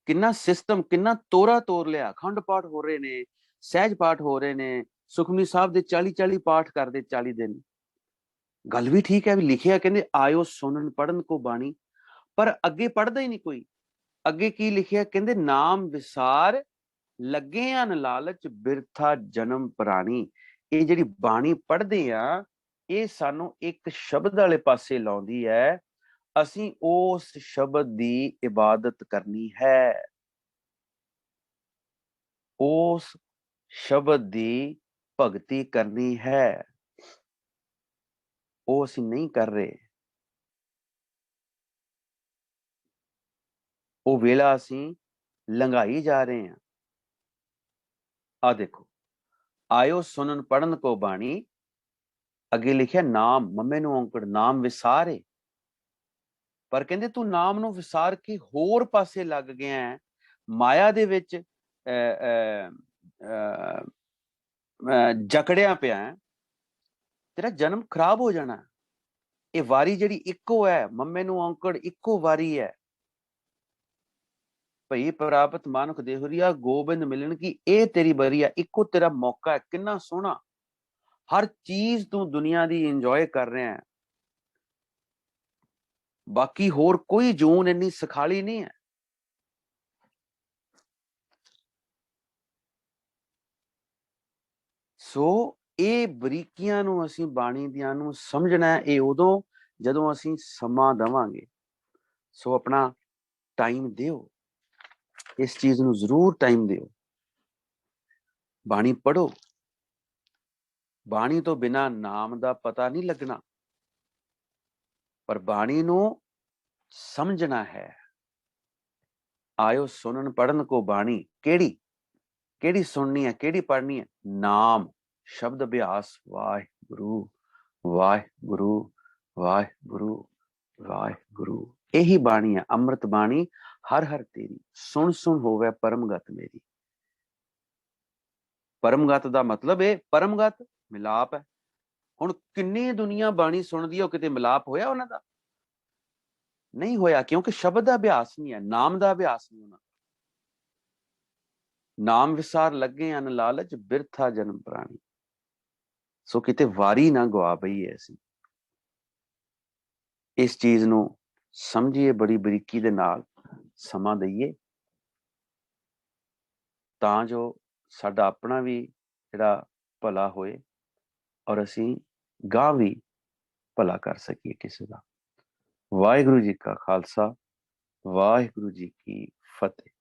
ਕਿੰਨਾ ਸਿਸਟਮ, ਕਿੰਨਾ ਤੋਰਾ ਤੋਰ ਲਿਆ। ਅਖੰਡ ਪਾਠ ਹੋ ਰਹੇ ਨੇ, ਸਹਿਜ ਪਾਠ ਹੋ ਰਹੇ ਨੇ, ਸੁਖਮਨੀ ਸਾਹਿਬ ਦੇ 40 ਪਾਠ ਕਰਦੇ 40 ਦਿਨ। ਗੱਲ ਵੀ ਠੀਕ ਹੈ, ਵੀ ਲਿਖਿਆ ਕਹਿੰਦੇ ਆਇਓ ਸੁਣਨ ਪੜਨ ਕੋ ਬਾਣੀ, ਪਰ ਅੱਗੇ ਪੜਦਾ ਹੀ ਨਹੀਂ ਕੋਈ। ਅੱਗੇ ਕੀ ਲਿਖਿਆ? ਕਹਿੰਦੇ ਨਾਮ ਵਿਸਾਰ ਲੱਗੇ ਹਨ ਲਾਲਚ ਬਿਰਥਾ ਜਨਮ ਪ੍ਰਾਣੀ। ਇਹ ਜਿਹੜੀ ਬਾਣੀ ਪੜ੍ਹਦੇ ਆ, ਇਹ ਸਾਨੂੰ ਇੱਕ ਸ਼ਬਦ ਵਾਲੇ ਪਾਸੇ ਲਾਉਂਦੀ ਹੈ। ਅਸੀਂ ਉਸ ਸ਼ਬਦ ਦੀ ਇਬਾਦਤ ਕਰਨੀ ਹੈ, ਉਸ ਸ਼ਬਦ ਦੀ ਭਗਤੀ ਕਰਨੀ ਹੈ। ਉਹ ਅਸੀਂ ਨਹੀਂ ਕਰ ਰਹੇ। ਉਹ ਵੇਲਾ ਅਸੀਂ ਲੰਘਾਈ ਜਾ ਰਹੇ ਹਾਂ। ਆ ਦੇਖੋ, ਆਇਓ ਸੁਣਨ ਪੜਨ ਕੋ ਬਾਣੀ, ਅੱਗੇ ਲਿਖਿਆ ਨਾਮ, ਮੰਮੇ ਨੂੰ ਔਂਕੜ, ਨਾਮ ਵਿਸਾਰੇ। ਪਰ ਕਹਿੰਦੇ ਤੂੰ ਨਾਮ ਨੂੰ ਵਿਸਾਰ ਕੇ ਹੋਰ ਪਾਸੇ ਲੱਗ ਗਿਆ, ਮਾਇਆ ਦੇ ਵਿੱਚ ਜਕੜਿਆ ਪਿਆ, ਤੇਰਾ ਜਨਮ ਖਰਾਬ ਹੋ ਜਾਣਾ। ਇਹ ਵਾਰੀ ਜਿਹੜੀ ਇੱਕੋ ਹੈ, ਮੰਮੇ ਨੂੰ ਔਂਕੜ ਇੱਕੋ ਵਾਰੀ ਹੈ। ਭਈ ਪ੍ਰਾਪਤ ਮਾਨੁਖ ਦੇਹੁਰੀਆ, ਗੋਬਿੰਦ ਮਿਲਣ ਕੀ ਇਹ ਤੇਰੀ ਬਰੀ ਆ। ਇੱਕੋ ਤੇਰਾ ਮੌਕਾ ਹੈ, ਕਿੰਨਾ ਸੋਹਣਾ। ਹਰ ਚੀਜ਼ ਤੂੰ ਦੁਨੀਆ ਦੀ ਇੰਜੋਏ ਕਰ ਰਿਹਾ, ਬਾਕੀ ਹੋਰ ਕੋਈ ਜੂਨ ਇੰਨੀ ਸਖਾਲੀ ਨਹੀਂ ਹੈ। ਸੋ ਇਹ ਬਰੀਕੀਆਂ ਨੂੰ ਅਸੀਂ ਬਾਣੀ ਦੀਆਂ ਨੂੰ ਸਮਝਣਾ, ਇਹ ਉਦੋਂ ਜਦੋਂ ਅਸੀਂ ਸਮਾਂ ਦੇਵਾਂਗੇ। ਸੋ ਆਪਣਾ ਟਾਈਮ ਦਿਓ, ਇਸ ਚੀਜ਼ ਨੂੰ ਜ਼ਰੂਰ ਟਾਈਮ ਦਿਓ। ਬਾਣੀ ਪੜ੍ਹੋ। ਬਾਣੀ ਤੋਂ ਬਿਨਾਂ ਨਾਮ ਦਾ ਪਤਾ ਨਹੀਂ ਲੱਗਣਾ, ਪਰ ਬਾਣੀ ਨੂੰ ਸਮਝਣਾ ਹੈ। ਆਇਓ ਸੁਣਨ ਪੜਨ ਕੋ ਬਾਣੀ, ਕਿਹੜੀ ਕਿਹੜੀ ਸੁਣਨੀ ਹੈ, ਕਿਹੜੀ ਪੜ੍ਹਨੀ ਹੈ? ਨਾਮ, ਸ਼ਬਦ ਅਭਿਆਸ। ਵਾਹਿਗੁਰੂ ਵਾਹਿਗੁਰੂ ਵਾਹਿਗੁਰੂ ਵਾਹਿਗੁਰੂ, ਇਹੀ ਬਾਣੀ ਹੈ, ਅੰਮ੍ਰਿਤ ਬਾਣੀ। ਹਰ ਹਰ ਤੇਰੀ ਸੁਣ ਸੁਣ ਹੋਵੇ ਪਰਮਗਤ ਮੇਰੀ। ਪਰਮਗਤ ਦਾ ਮਤਲਬ ਇਹ ਪਰਮਗਤ ਮਿਲਾਪ ਹੈ। ਹੁਣ ਕਿੰਨੀ ਦੁਨੀਆ ਬਾਣੀ ਸੁਣਦੀ ਹੈ, ਉਹ ਕਿਤੇ ਮਿਲਾਪ ਹੋਇਆ ਉਹਨਾਂ ਦਾ? ਨਹੀਂ ਹੋਇਆ, ਕਿਉਂਕਿ ਸ਼ਬਦ ਦਾ ਅਭਿਆਸ ਨਹੀਂ ਹੈ, ਨਾਮ ਦਾ ਅਭਿਆਸ ਨਹੀਂ ਹੋਣਾ। ਨਾਮ ਵਿਸਾਰ ਲੱਗੇ ਹਨ ਲਾਲਚ ਬਿਰਥਾ ਜਨਮ ਪ੍ਰਾਣੀ। ਸੋ ਕਿਤੇ ਵਾਰੀ ਨਾ ਗਵਾ ਪਈਏ ਅਸੀਂ। इस चीज़ ਨੂੰ ਸਮਝੀਏ ਬੜੀ ਬਰੀਕੀ ਦੇ ਨਾਲ, ਸਮਾਂ ਦਈਏ ਤਾਂ ਜੋ ਸਾਡਾ ਆਪਣਾ ਵੀ ਜਿਹੜਾ ਭਲਾ ਹੋਏ ਔਰ ਅਸੀਂ ਗਾਂਹ ਵੀ ਭਲਾ ਕਰ ਸਕੀਏ ਕਿਸੇ ਦਾ। ਵਾਹਿਗੁਰੂ ਜੀ ਕਾ ਖਾਲਸਾ, ਵਾਹਿਗੁਰੂ ਜੀ ਕੀ ਫਤਿਹ।